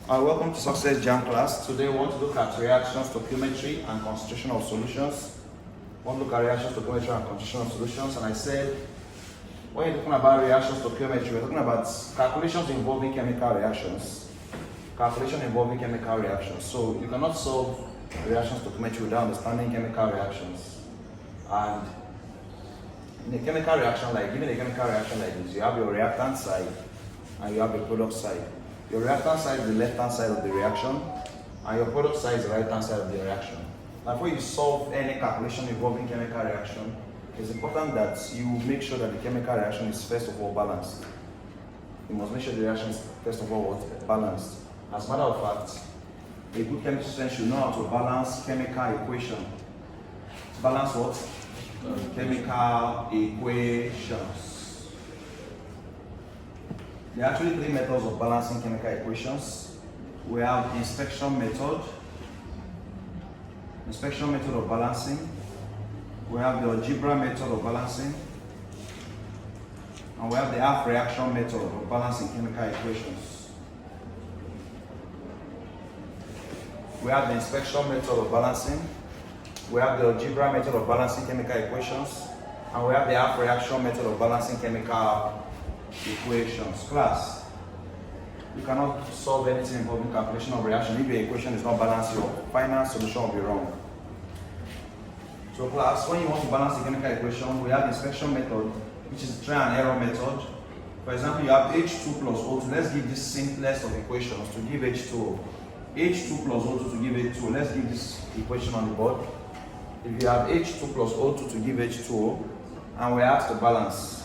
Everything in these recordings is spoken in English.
Welcome to Success Jamb class. Today we want to look at reactions, stoichiometry, and concentration of solutions. We want to look at reactions, stoichiometry, and concentration of solutions. And I said, when you're talking about reactions, stoichiometry, we're talking about calculations involving chemical reactions. Calculation involving chemical reactions. So you cannot solve reactions, stoichiometry without understanding chemical reactions. And in a chemical reaction, given a chemical reaction like this, you have your reactant side and you have your product side. Your reactant side is the left-hand side of the reaction, and your product side is the right-hand side of the reaction. Now, before you solve any calculation involving chemical reaction, it's important that you make sure that the chemical reaction is first of all balanced. You must make sure the reaction is first of all balanced. As a matter of fact, a good chemistry student should know how to balance chemical equation. Balance what? Chemical equations. There are actually three methods of balancing chemical equations. We have inspection method of balancing. We have the algebra method of balancing. And we have the half reaction method of balancing chemical equations. We have the inspection method of balancing. We have the algebra method of balancing chemical equations. And we have the half reaction method of balancing chemical equations. Class, you cannot solve anything involving calculation of reaction if your equation is not balanced. Your final solution will be wrong. So class, when you want to balance the chemical equation, we have the inspection method, which is try and error method. For example, you have H2 plus O2. Let's give this simplest of equations to give H2O. H2 plus O2 to give H2O. Let's give this equation on the board. If you have H2 plus O2 to give H2O, and we have to balance.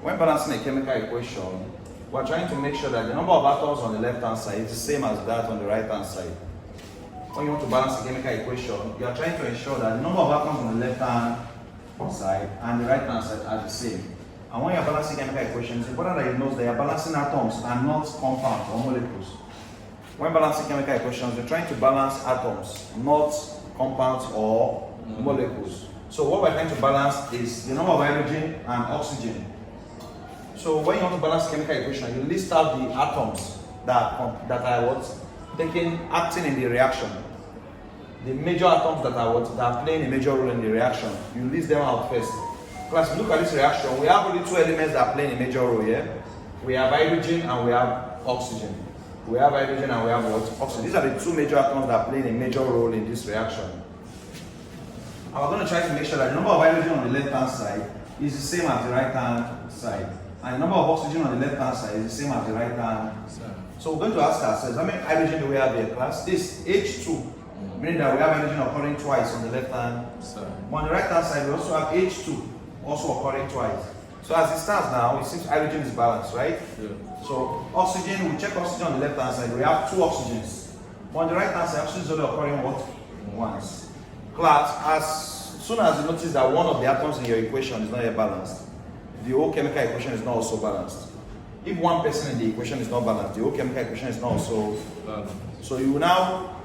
When balancing a chemical equation, we're trying to make sure that the number of atoms on the left-hand side is the same as that on the right-hand side. When you want to balance a chemical equation, you are trying to ensure that the number of atoms on the left-hand side and the right-hand side are the same. And when you're balancing chemical equations, it's important that you know that you're balancing atoms and not compounds or molecules. When balancing chemical equations, you're trying to balance atoms, not compounds or molecules. So what we're trying to balance is the number of hydrogen and oxygen. So when you want to balance chemical equation, you list out the atoms that are acting in the reaction. The major atoms that are playing a major role in the reaction. You list them out first. Class, look at this reaction. We have only two elements that are playing a major role here. We have hydrogen and we have oxygen. We have hydrogen and we have what? Oxygen. These are the two major atoms that are playing a major role in this reaction. And we're going to try to make sure that the number of hydrogen on the left-hand side is the same as the right-hand side. And the number of oxygen on the left-hand side is the same as the right-hand side. So we're going to ask ourselves, how many hydrogen do we have here, class? This H2, meaning that we have hydrogen occurring twice on the left-hand side. But on the right-hand side, we also have H2, also occurring twice. So as it stands now, it seems hydrogen is balanced, right? Yeah. So oxygen, we check oxygen on the left-hand side, we have two oxygens. But on the right-hand side, oxygen is only occurring what? Once. Class, as soon as you notice that one of the atoms in your equation is not yet balanced, the whole chemical equation is not also balanced. If one person in the equation is not balanced, the whole chemical equation is not also balanced. So you will now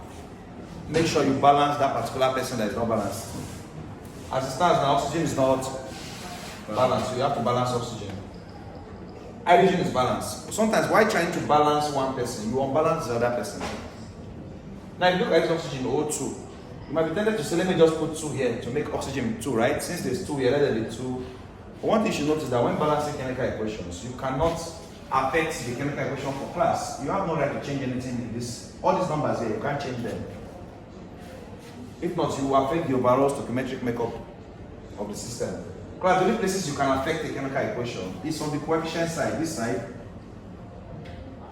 make sure you balance that particular person that is not balanced. As it stands now, oxygen is not balanced, so you have to balance oxygen. Hydrogen is balanced. Sometimes while trying to balance one person, you unbalance the other person. Now if you look at this oxygen O2, you might be tempted to say, let me just put 2 here to make oxygen 2, right? Since there's 2 here, let there be 2. But one thing you should notice is that when balancing chemical equations, you cannot affect the chemical equation for class. You have no right to change anything in this. All these numbers here, you can't change them. If not, you will affect the overall stoichiometric makeup of the system. Class, the only places you can affect the chemical equation is on the coefficient side, and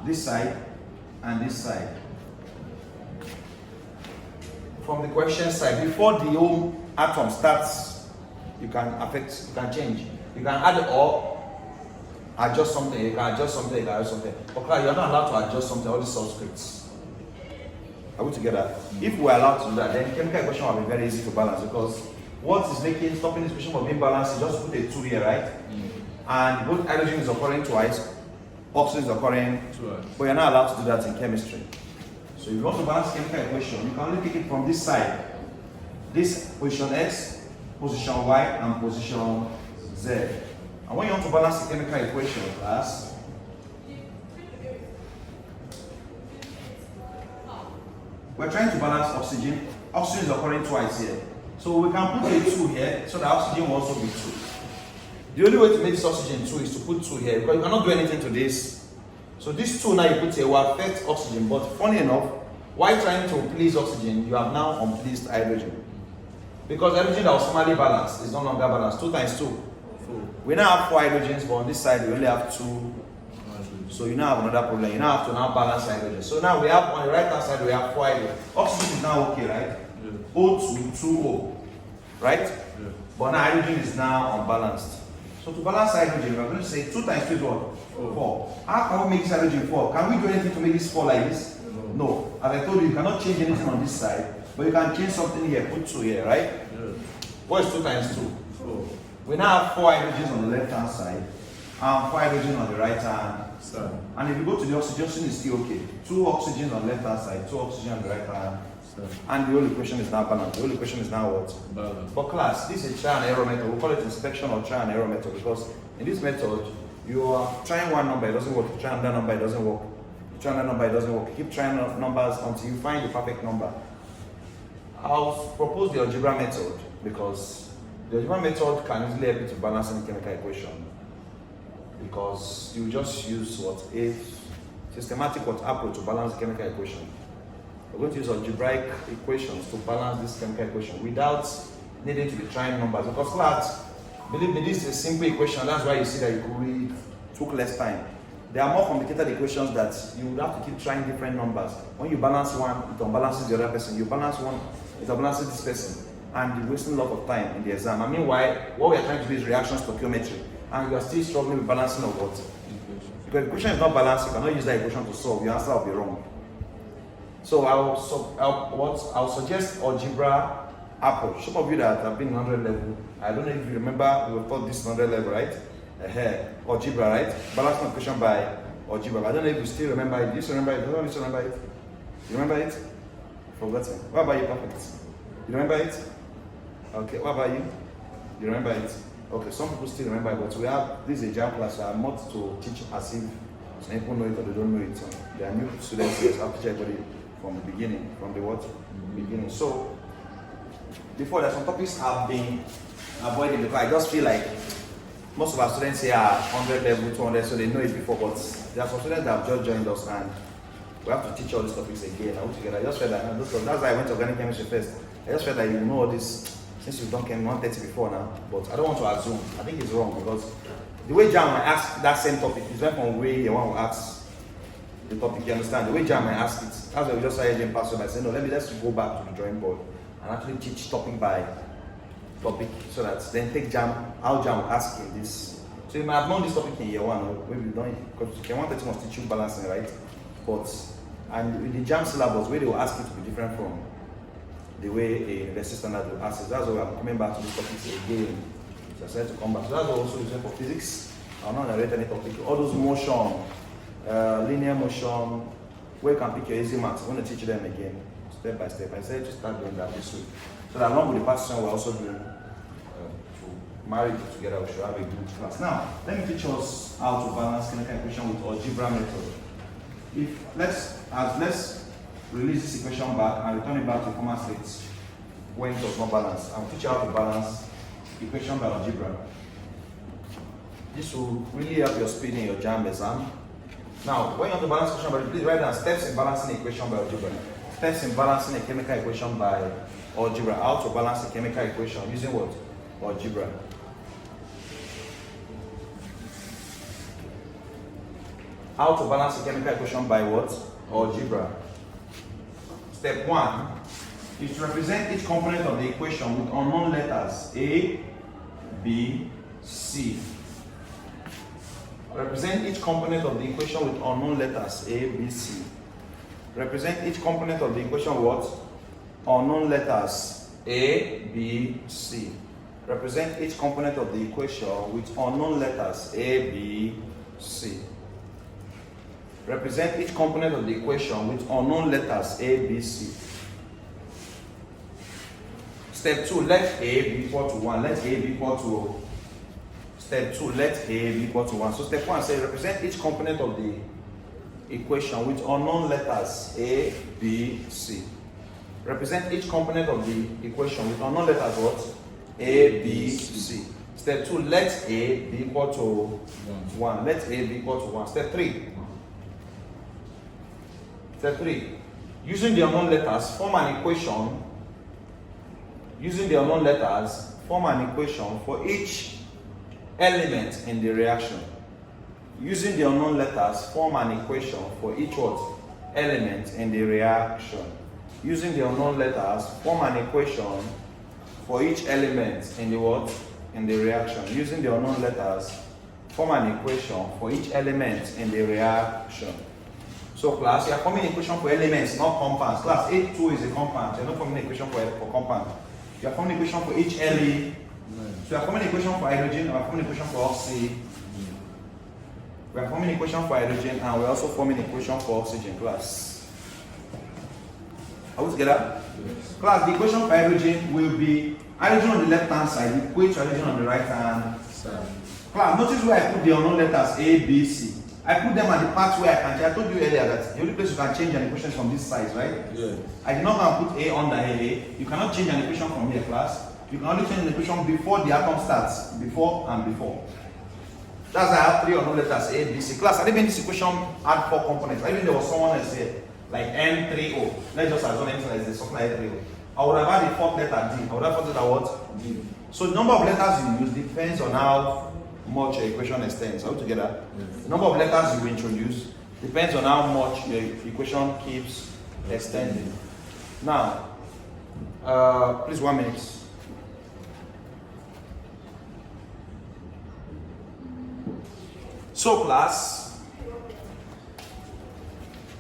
this side. From the coefficient side, before the whole atom starts, you can change. You can add or adjust something, you can adjust something, But class, you're not allowed to adjust something, all these subscripts. Are we together? If we're allowed to do that, then chemical equation will be very easy to balance, because what is stopping this equation from being balanced is just put a 2 here, right? And both hydrogen is occurring twice, oxygen is occurring twice. But you're not allowed to do that in chemistry. So if you want to balance chemical equation, you can only pick it from this side. This position X, position Y, and position Z. And when you want to balance the chemical equation, class, we're trying to balance oxygen. Oxygen is occurring twice here. So we can put a 2 here, so the oxygen will also be 2. The only way to make this oxygen 2 is to put 2 here, because you cannot do anything to this. So this 2 now you put here will affect oxygen, but funny enough, while trying to please oxygen, you have now unpleased hydrogen. Because hydrogen that was formerly balanced is no longer balanced. 2 times 2. 4. We now have 4 hydrogens, but on this side we only have 2. So you now have another problem. You now have to now balance hydrogen. So now we have on the right hand side we have 4 hydrogen. Oxygen is now okay, right? Yeah. O2, 2O. Right? Yeah. But now hydrogen is now unbalanced. So to balance hydrogen, we are going to say 2 times 2 is what? 4. How can we make this hydrogen 4? Can we do anything to make this 4 like this? No. As I told you, you cannot change anything on this side. But you can change something here, put 2 here, right? Yeah. What is 2 times 2? 4. We now have 4 hydrogens on the left hand side and 4 hydrogens on the right hand side. And if you go to the oxygen, it's still okay. 2 oxygens on the left hand side, 2 oxygen on the right hand side. And the whole equation is now balanced. The whole equation is now what? Balanced. For class, this is a trial and error method. We call it inspection or trial and error method because in this method, you are trying one number, it doesn't work. You try another number, it doesn't work. You try another number, it doesn't work. You keep trying numbers until you find the perfect number. I'll propose the algebra method because the algebra method can easily help you to balance any chemical equation because you just use what a systematic approach to balance the chemical equation. We're going to use algebraic equations to balance this chemical equation without needing to be trying numbers because class, believe me, this is a simple equation. That's why you see that it took less time. There are more complicated equations that you would have to keep trying different numbers. When you balance one, it unbalances the other person. You balance one, it unbalances this person. And you're wasting a lot of time in the exam. And meanwhile, what we are trying to do is reaction stoichiometry. And you are still struggling with balancing of what? Because the equation is not balanced, you cannot use that equation to solve. Your answer will be wrong. So I'll suggest algebra approach. Some of you that have been 100 level, I don't know if you remember, we taught this 100 level, right? Algebra, right? Balancing equation by algebra. I don't know if you still remember it. Do you still remember it? Do you still remember it? You remember it? Forgotten. What about you, perfect? You remember it? Okay, what about you? You remember it? Okay, some people still remember it, but we have, this is a Jamb class, so I'm not to teach as if some people know it or they don't know it. So there are new students here, so I'll teach everybody from the beginning, from the what? Beginning. So, before that, some topics have been avoided because I just feel like most of our students here are 100 level, 200, so they know it before, but there are some students that have just joined us and we have to teach all these topics again. I just felt that, that's why I went to organic chemistry first. I just felt that you know all this, since you've done Chem 130 before now, but I don't want to assume. I think it's wrong because the way Jamb might ask that same topic is different from the way the one who asks the topic, you understand? The way Jamb might ask it, that's why we just started Jamb pass by saying, no, let's go back to the drawing board and actually teach topic by topic so that then take Jamb, how Jamb will ask in this. So you might have known this topic in year 1, or maybe you don't, because Chem 130 must teach you balancing, right? But, and with the Jamb syllabus, where they will ask it to be different from the way a university standard will ask it. That's why I'm coming back to this topic again. So I decided to come back. So that's also using for physics. I'll not narrate any topic. All those motion, linear motion, where you can pick your easy maths. I'm going to teach them again, step by step. I said to start doing that this week. So that along with the past session, we're also doing to marry it together. We should have a good class. Now, let me teach us how to balance chemical equation with algebra method. Let's release this equation back and return it back to former state when it was not balanced. I'll teach you how to balance equation by algebra. This will really help your speed in your Jamb exam. Now, when you want to balance equation by algebra, please write down steps in balancing an equation by algebra. Steps in balancing a chemical equation by algebra. How to balance a chemical equation using what? Algebra. How to balance a chemical equation by what? Algebra. Step 1 is to represent each component of the equation with unknown letters A, B, C. Represent each component of the equation with unknown letters A, B, C. Represent each component of the equation with what? Unknown letters A, B, C. Represent each component of the equation with unknown letters A, B, C. Represent each component of the equation with unknown letters A, B, C. Step 2, let A be equal to 1. Let A be equal to. Step 2, let A be equal to 1. So step 1 says represent each component of the equation with unknown letters A, B, C. represent each component of the equation with unknown letters what? A, B, C. Step 2, let A be equal to 1. Let A be equal to 1. Step 3. Step 3. Using the unknown letters, form an equation. Using the unknown letters, form an equation for each element in the reaction. Using the unknown letters, form an equation for each what? Element in the reaction. Using the unknown letters, form an equation for each element in the what? In the reaction. Using the unknown letters, form an equation for each element in the reaction. So class, you are forming an equation for elements, not compounds. Class, A2 is a compound. You are not forming an equation for compound. You are forming an equation for each element. So you are forming an equation for hydrogen, you are forming an equation for oxygen. We are forming an equation for hydrogen and we are also forming an equation for oxygen, class. Are we together? Yes. Class, the equation for hydrogen will be hydrogen on the left hand side equate to hydrogen on the right hand side. Class, notice where I put the unknown letters A, B, C. I put them at the part where I can change. I told you earlier that the only place you can change an equation from this side, right? Yeah. I did not put A under A. You cannot change an equation from here, class. You can only change an equation before the atom starts. Before and before. That's why I have 3 unknown letters A, B, C. Class, I didn't mean this equation had 4 components. I even there was someone else here, like N3O. Let's just assume anything like this, something like N3O. I would have had the 4th letter D. I would have put it at what? D. So the number of letters you use depends on how much your equation extends. Are we together? Yes. The number of letters you introduce depends on how much your equation keeps extending. Now, please 1 minute. So class,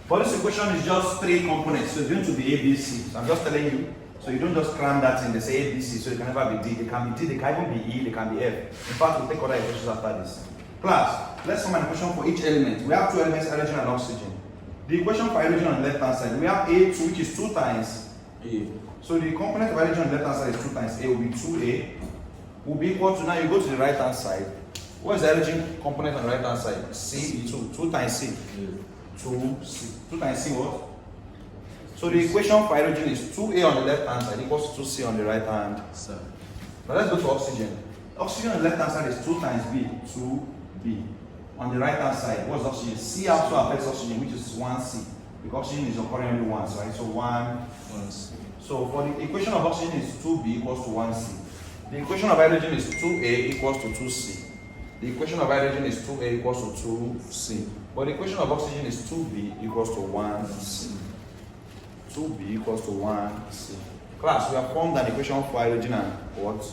for this equation is just 3 components, so it's going to be A, B, C. So I'm just telling you, so you don't just cram that in, they say A, B, C, so it can never be D. They can be D, they can even be E, they can be F. In fact, we'll take other equations after this. Class, let's form an equation for each element. We have 2 elements, hydrogen and oxygen. The equation for hydrogen on the left hand side, we have A2, which is 2 times A. So the component of hydrogen on the left hand side is 2 times A, will be 2A. Will be equal to, now you go to the right hand side. What is the hydrogen component on the right hand side? C, 2 times C. 2C. 2 times C what? So the equation for hydrogen is 2A on the left hand side equals to 2C on the right hand side. Now let's go to oxygen. Oxygen on the left hand side is 2 times B, 2B. On the right hand side, what's oxygen? C also affects oxygen, which is 1C. Because oxygen is occurring only once, right? So 1C. So for the equation of oxygen is 2B equals to 1C. The equation of hydrogen is 2A equals to 2C. The equation of hydrogen is 2A equals to 2C. But the equation of oxygen is 2B equals to 1C. 2B equals to 1C. Class, we have formed an equation for hydrogen and what?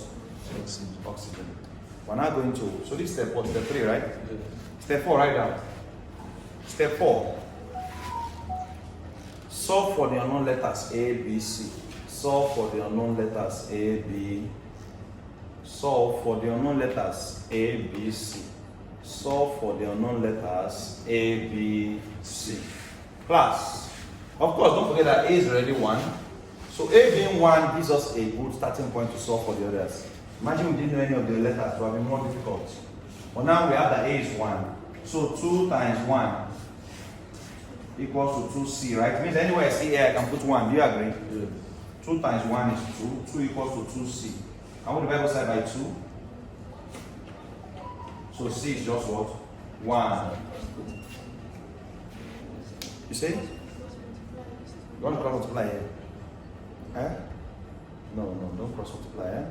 Oxygen. We're now going to, so this is step what? Step 3, right? Yeah. Step 4, write down. Step 4. Solve for the unknown letters A, B, C. Solve for the unknown letters A, B. Solve for the unknown letters A, B, C. Solve for the unknown letters A, B, C. Class, of course, don't forget that A is already 1. So A being 1 gives us a good starting point to solve for the others. Imagine we didn't know any of the letters, it would have been more difficult. But now we have that A is 1. So 2 times 1 equals to 2C, right? It means anywhere I see A, I can put 1. Do you agree? Yeah. 2 times 1 is 2. 2 equals to 2C. And what divide both sides by 2? So C is just what? 1. You see? You want to cross multiply here? Eh? No, don't cross multiply, eh?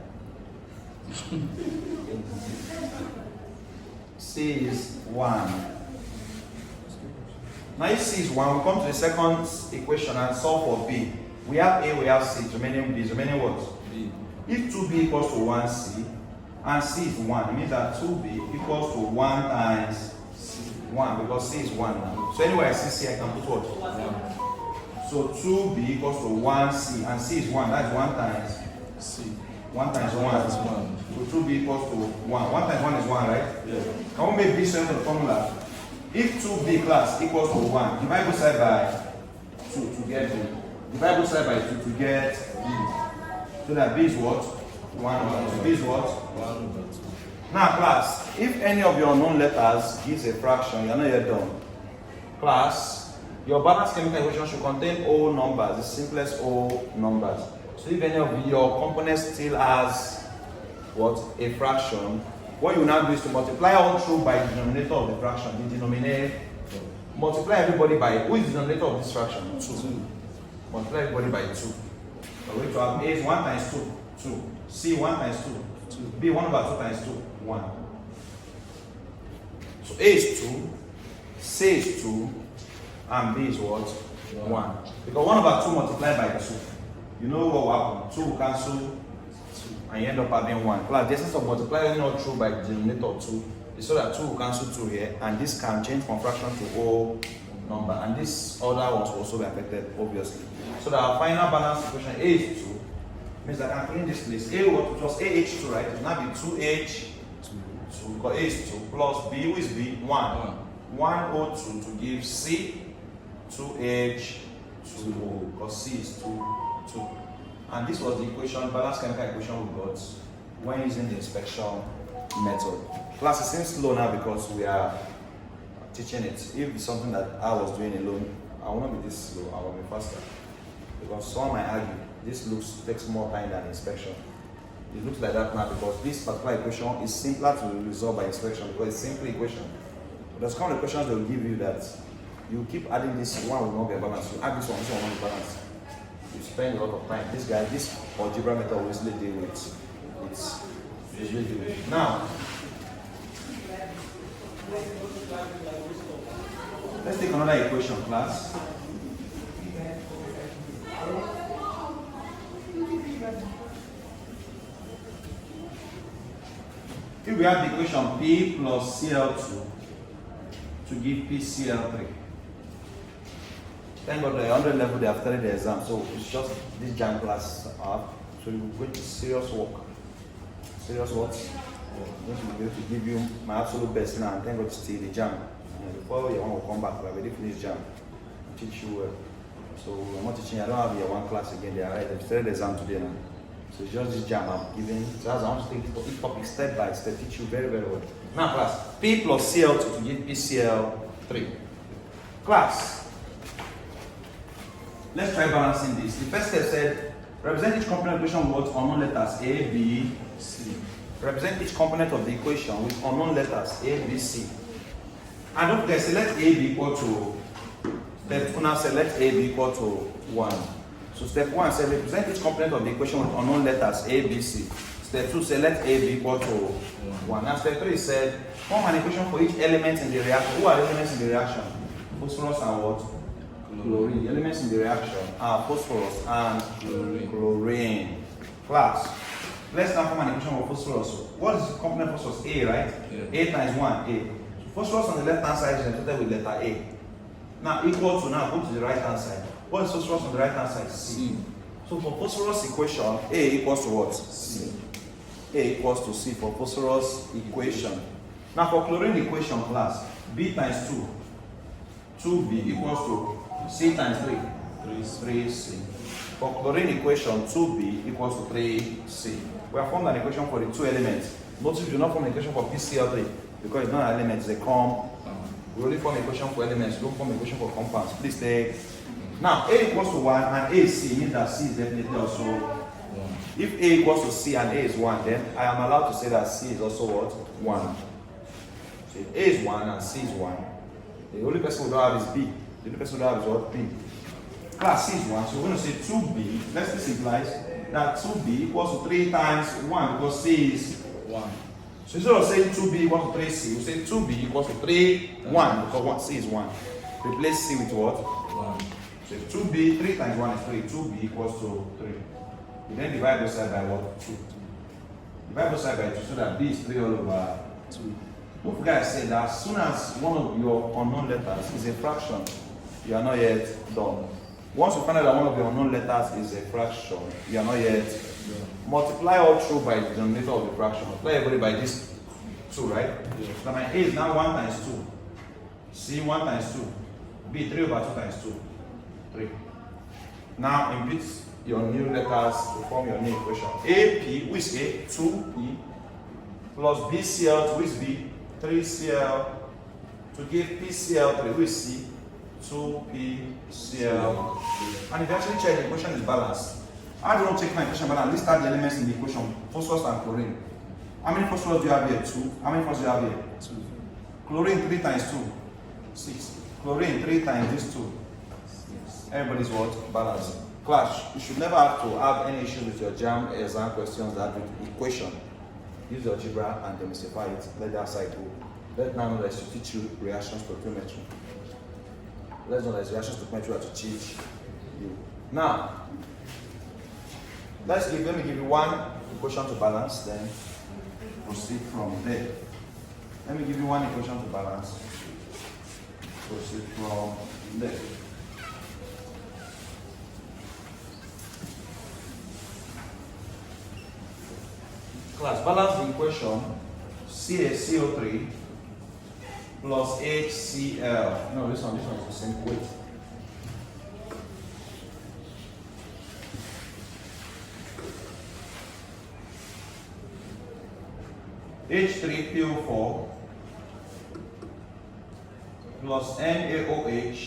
C is 1. Now if C is 1, we come to the second equation and solve for B. We have A, we have C, remaining B is remaining what? B. If 2B equals to 1C and C is 1, it means that 2B equals to 1 times 1 because C is 1 now. So anyway I see C, I can put what? 1. So 2B equals to 1C and C is 1, that's 1 times C. 1 times 1 is 1. So 2B equals to 1. 1 times 1 is 1, right? Yeah. Can we make this into the formula? If 2B class equals to 1, divide both side by 2 to get B. Divide both side by 2 to get B. So that B is what? 1 over 2. B is what? 1 over 2. Now class, if any of your unknown letters gives a fraction, you're not yet done. Class, Your balanced chemical equation should contain whole numbers, the simplest whole numbers. So if any of your components still has what? A fraction, what you now do is to multiply all through by the denominator of the fraction, the denominator. Multiply everybody by, who is the denominator of this fraction? 2. Multiply everybody by 2. So we're going to have A is 1 times 2, 2. C 1 times 2, 2. B 1 over 2 times 2, 1. So A is 2, C is 2, and B is what? 1. Because 1 over 2 multiplied by 2. You know what will happen? 2 will cancel 2, and you end up having 1. Plus, the essence of multiplying all through by the denominator 2 is so that 2 will cancel 2 here, and this can change from fraction to whole number. And this other ones will also be affected, obviously. So that our final balance equation A is 2 means that I can clean this place. A was AH2, right? It will now be 2H2. Because A is 2 plus B, who is B? 1. 1O2 to give C 2H2O, because C is 2. And this was the equation, balanced chemical equation we got when using the inspection method. Class, it seems slow now because we are teaching it. If it's something that I was doing alone, I will not be this slow, I will be faster. Because some might argue, this takes more time than inspection. It looks like that now because this particular equation is simpler to resolve by inspection because it's a simple equation. But there's kind of equations they will give you that you keep adding this one will not get balanced. You add this one will not be balanced. You spend a lot of time. This guy, this algebra method will easily deal with it. Now, let's take another equation, class. If we have the equation P plus Cl2 to give PCl3. Thank God the 100 level they have studied the exam, so it's just this Jamb class up. So you go to serious work. Serious work. I'm going to be able to give you my absolute best now and thank God to stay the Jamb. Before you want to come back, I already finished Jamb. Teach you well. So I'm not teaching you, I don't have your one class again, they are right. They've started the exam today now. So it's just this Jamb I'm giving. So as I want to take each topic step by step, teach you very, very well. Now class, P plus Cl2 to give PCl3. Class, let's try balancing this. The first step said, represent each component equation with unknown letters A, B, C. Represent each component of the equation with unknown letters A, B, C. And don't forget, select A be equal to, step 2 now select A be equal to 1. So step 1 said represent each component of the equation with unknown letters A, B, C. Step 2 select A be equal to 1. Now step 3 said form an equation for each element in the reaction. Who are the elements in the reaction? Phosphorus and what? Chlorine. The elements in the reaction are phosphorus and chlorine. Class, let's now form an equation for phosphorus. What is the component of phosphorus? A, right? Yeah. A times 1, A. So phosphorus on the left hand side is represented with letter A. Now equal to, now go to the right hand side. What is phosphorus on the right hand side? C. So for phosphorus equation, A equals to what? C. A equals to C for phosphorus equation. Now for chlorine equation, class, B times 2. 2B equals to C times 3. 3C. For chlorine equation, 2B equals to 3C. We have formed an equation for the two elements. Notice we do not form an equation for PCl3 because it's not an element, it's a compound. We only form an equation for elements, we don't form an equation for compounds. Please take. Now, A equals to 1 and A is C means that C is definitely also 1. If A equals to C and A is 1, then I am allowed to say that C is also what? 1. So if A is 1 and C is 1, the only person we don't have is B. The only person we don't have is what? B. Class C is 1, so we're going to say 2B. Let's this implies that 2B equals to 3 times 1 because C is 1. So instead of saying 2B equals to 3C, we say 2B equals to 3, 1 because C is 1. Replace C with what? 1. So 2B, 3 times 1 is 3. 2B equals to 3. You then divide both sides by what? 2. Divide both sides by 2 so that B is 3 all over 2. Don't forget I said that as soon as one of your unknown letters is a fraction, you are not yet done. Once you find out that one of your unknown letters is a fraction, you are not yet done. Multiply all through by the denominator of the fraction. Multiply everybody by this 2, right? Yeah. So my A is now 1 times 2. C 1 times 2. B 3 over 2 times 2. 3. Now input your new letters to form your new equation. AP, which is A, 2P, plus BCl, which is B, 3Cl, to give PCl3, which is C, 2PCl. And if you actually check, the equation is balanced. How do you want to take my equation balance? Let's start the elements in the equation. Phosphorus and chlorine. How many phosphorus do you have here? 2. How many phosphorus do you have here? 2. Chlorine 3 times 2. 6. Chlorine 3 times this 2. 6. Everybody's what? Balanced. Clash. You should never have to have any issue with your Jamb exam questions that with equation. Use your algebra and demystify it. Let that side go. Let now know that to teach you reactions to stoichiometry. Let's know that reactions to stoichiometry are to teach you. Now, let me give you one equation to balance, then proceed from there. Let me give you one equation to balance. Proceed from there. Class, balance the equation CaCO3 plus HCl. No, this one is the same weight. H3PO4 plus NaOH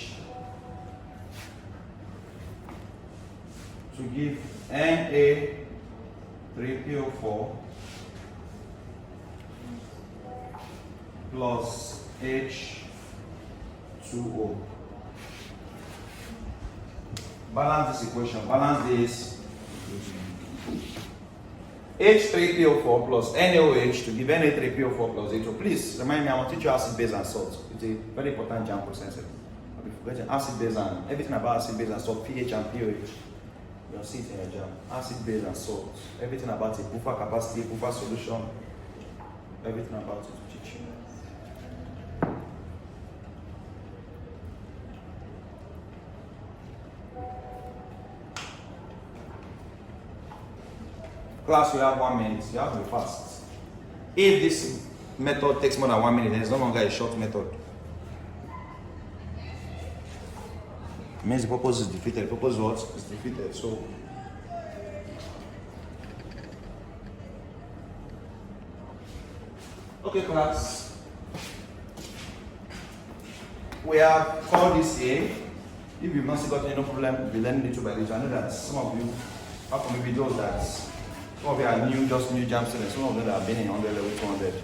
to give Na3PO4 plus H2O. Balance this equation. Balance this. H3PO4 plus NaOH to give Na3PO4 plus H2O. Please remind me, I want to teach you acid, base, and salt. It's a very important Jamb process. I'll be forgetting acid, base, and everything about acid, base, and salt, pH and pOH. You'll see it in your Jamb. Acid, base, and salt. Everything about it, buffer capacity, buffer solution, everything about it to teach you. Class, you have 1 minute. You have to be fast. If this method takes more than 1 minute, then it's no longer a short method. It means the purpose is defeated. The purpose what? Is defeated. So, okay, class. We have called this A. If you've not still got any problem, we'll learn little by little. I know that some of you, apart from maybe those that some of you are new, just new Jamb students. Some of them that have been in 100 level 200. I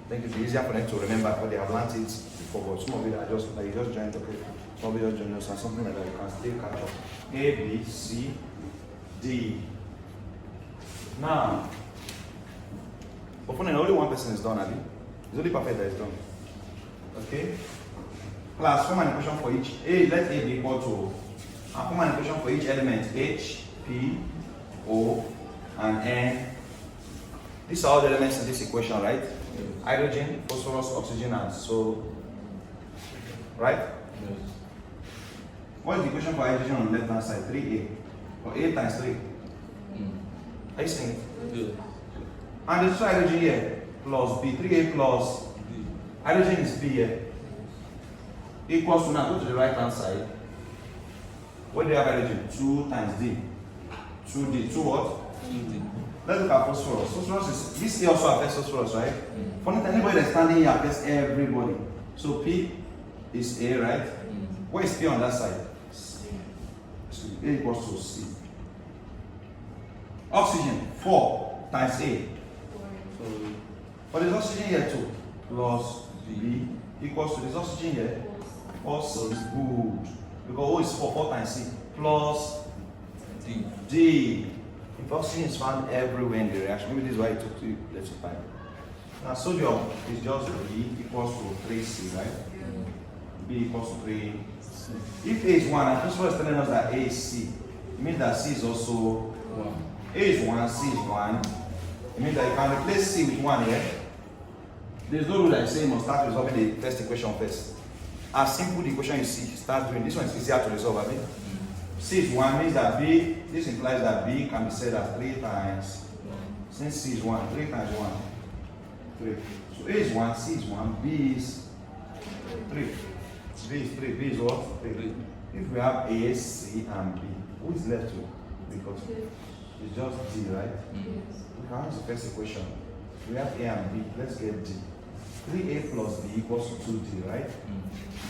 think it's easier for them to remember what they have learned it before. But some of you that are just like you just joined, okay. Some of you just joined us and something like that. You can still catch up. A, B, C, D. Now, but for now, only one person is done, Abby. It's only perfect that is done. Okay. Class, form an equation for each. A, let A be equal to. Form an equation for each element H, P, O, and N. These are all the elements in this equation, right? Yes. Hydrogen, phosphorus, oxygen, and so. Right? Yes. What is the equation for hydrogen on the left hand side? 3A. Or A times 3. Are you seeing it? Yes. And there's hydrogen here. Plus B. 3A plus B. Hydrogen is B here. Equals to now. Go to the right hand side. What do you have hydrogen? 2 times D. 2D. 2 what? Let's look at phosphorus. Phosphorus is, this A also affects phosphorus, right? For anybody that's standing here affects everybody. So P is A, right? Where is P on that side? C. So A equals to C. Oxygen, 4 times A. But there's oxygen here too. Plus B equals to this oxygen here. Plus is good. Because O is 4 times C. Plus D. If oxygen is found everywhere in the reaction, maybe this is why it took you less time. Now sodium is just B equals to 3C, right? B equals to 3C. If A is 1, and phosphorus is telling us that A is C, it means that C is also 1. A is 1, C is 1. It means that you can replace C with 1 here. There's no rule that you say you must start resolving the first equation first. As simple the equation you see, start doing. This one is easier to resolve, I mean. C is 1 means that B, this implies that B can be said as 3 times. Since C is 1, 3 times 1, 3. So A is 1, C is 1, B is 3. B is 3, B is what? 3. If we have A, C, and B, who is left to? Because it's just D, right? We can have the first equation. We have A and B, let's get D. 3A plus B equals to 2D, right?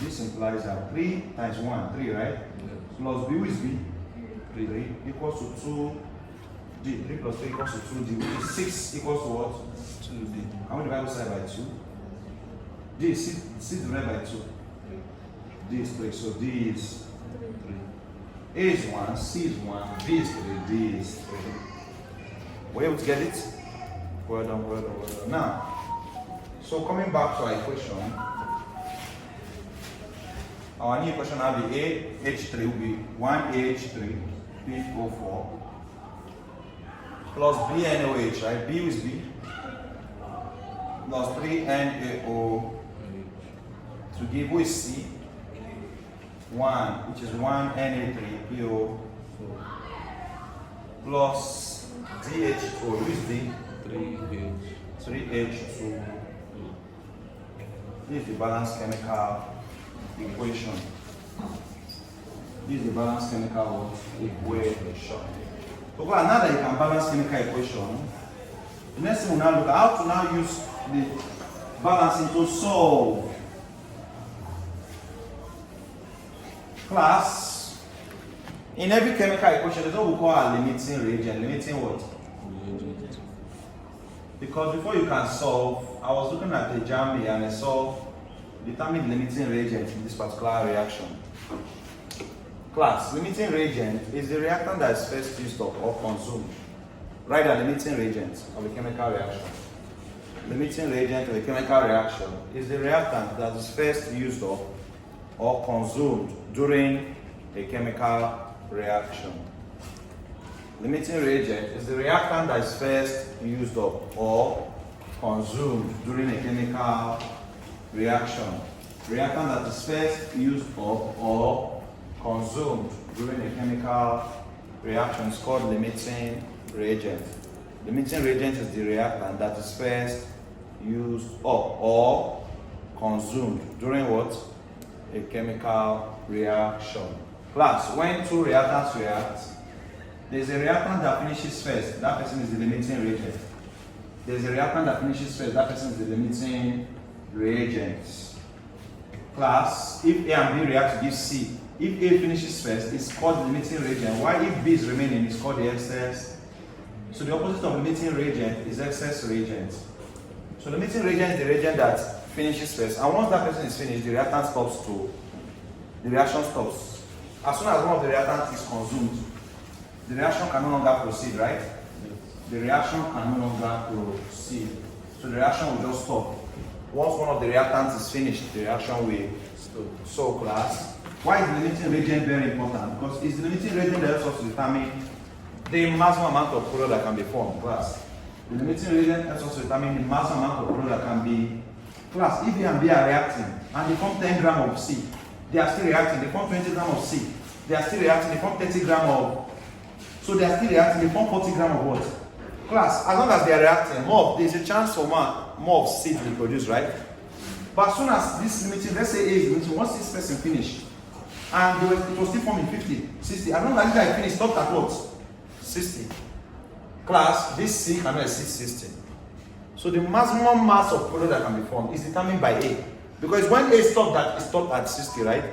This implies that 3 times 1, 3, right? Yes. Plus B, which is B? 3 equals to 2D. 3 plus 3 equals to 2D, which is 6 equals to what? 2D. Can we divide both sides by 2? D is 6 divided by 2. D is 3, so D is 3. A is 1, C is 1, B is 3, D is 3. Were you able to get it? Well done, well done, well done. Now, so coming back to our equation, our new equation will be AH3 will be 1AH3 P04 plus BNOH, right? B is B plus 3NaO to give who is C? 1, which is 1Na3PO plus DH2, which is D? 3H2. This is the balanced chemical equation. This is the balanced chemical equation. So now that you can balance chemical equation, the next thing we'll now look at how to now use the balancing to solve. Class, in every chemical equation, there's what we call a limiting reagent. Limiting what? Because before you can solve, I was looking at the Jamb and I saw determine limiting reagent in this particular reaction. Class, limiting reagent is the reactant that is first used up or consumed. Write a limiting reagent of a chemical reaction. Limiting reagent of a chemical reaction is the reactant that is first used up or consumed during a chemical reaction. Limiting reagent is the reactant that is first used up or consumed during a chemical reaction. Reactant that is first used up or consumed during a chemical reaction is called limiting reagent. Limiting reagent is the reactant that is first used up or consumed during what? A chemical reaction. Class, when two reactants react, there's a reactant that finishes first, that person is the limiting reagent. There's a reactant that finishes first, that person is the limiting reagent. Class, if A and B react to give C, if A finishes first, it's called the limiting reagent. While if B is remaining, it's called the excess. So the opposite of limiting reagent is excess reagent. So the limiting reagent is the reagent that finishes first, and once that person is finished, the reactant stops to, the reaction stops. As soon as one of the reactants is consumed, the reaction can no longer proceed, right? The reaction can no longer proceed. So the reaction will just stop. Once one of the reactants is finished, the reaction will stop. So class, why is the limiting reagent very important? Because it's the limiting reagent that helps us to determine the maximum amount of product that can be formed. Class, the limiting reagent helps us to determine the maximum amount of product that can be. Class, if A and B are reacting and they form 10 grams of C, they are still reacting, they form 20 grams of C, they are still reacting, they form 30 grams of, so they are still reacting, they form 40 grams of what? Class, as long as they are reacting, there's a chance for more of C to be produced, right? But as soon as this limiting, let's say A is limiting, once this person finished, and it was still forming 50, 60, as long as this guy finished, stopped at what? 60. Class, this C cannot exceed 60. So the maximum mass of product that can be formed is determined by A. Because when A stopped at 60, right?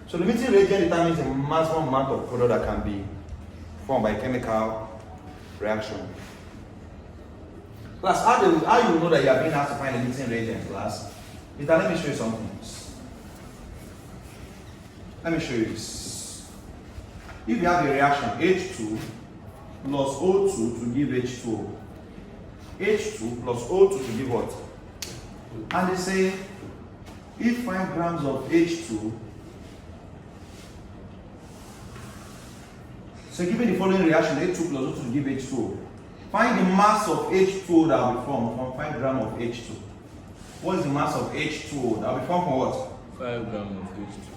So the limiting reagent determines the maximum amount of product that can be formed by chemical reaction. Class, how you know that you are being asked to find a limiting reagent, class? Is that, let me show you something. Let me show you this. If you have a reaction H2 plus O2 to give H2O, H2 plus O2 to give what? And they say if 5 grams of H2, so given the following reaction H2 plus O2 to give H2O, find the mass of H2O that will be formed from 5 grams of H2. What is the mass of H2O that will be formed from what? 5 grams of H2.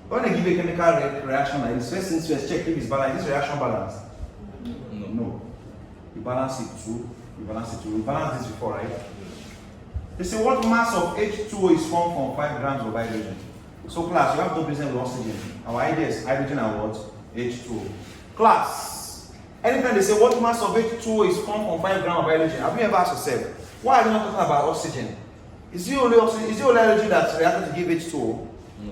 When I give a chemical reaction like this, first things first, check if it's balanced. Is this reaction balanced? No. You balance it too. You balance it too. We balanced this before, right? They say what mass of H2O is formed from 5 grams of hydrogen. So class, you have no business with oxygen. Our idea is hydrogen and what? H2O. Class, anytime they say what mass of H2O is formed from 5 grams of hydrogen, have you ever asked yourself, Why are we not talking about oxygen? Is it only oxygen? Is it only hydrogen that's reacted to give H2O? No.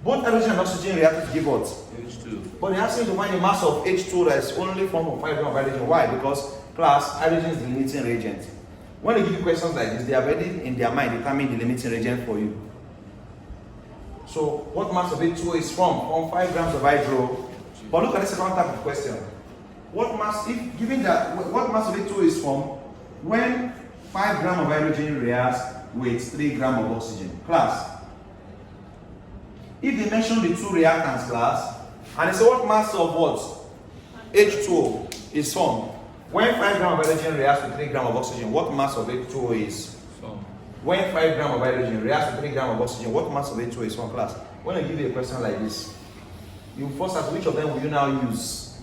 Both hydrogen and oxygen reacted to give what? H2. But they ask you to find the mass of H2O that is only formed from 5 grams of hydrogen. Why? Because class, hydrogen is the limiting reagent. When they give you questions like this, they are already in their mind determine the limiting reagent for you. So, what mass of H2O is from 5 grams of hydro. But look at the second type of question. What mass, if given that, what mass of H2O is from when 5 grams of hydrogen reacts with 3 grams of oxygen? Class, if they mention the two reactants, class, and they say what mass of what? H2O is formed when 5 grams of hydrogen reacts with 3 grams of oxygen, what mass of H2O is? When 5 grams of hydrogen reacts with 3 grams of oxygen, what mass of H2O is from, class? When I give you a question like this, you first ask which of them will you now use?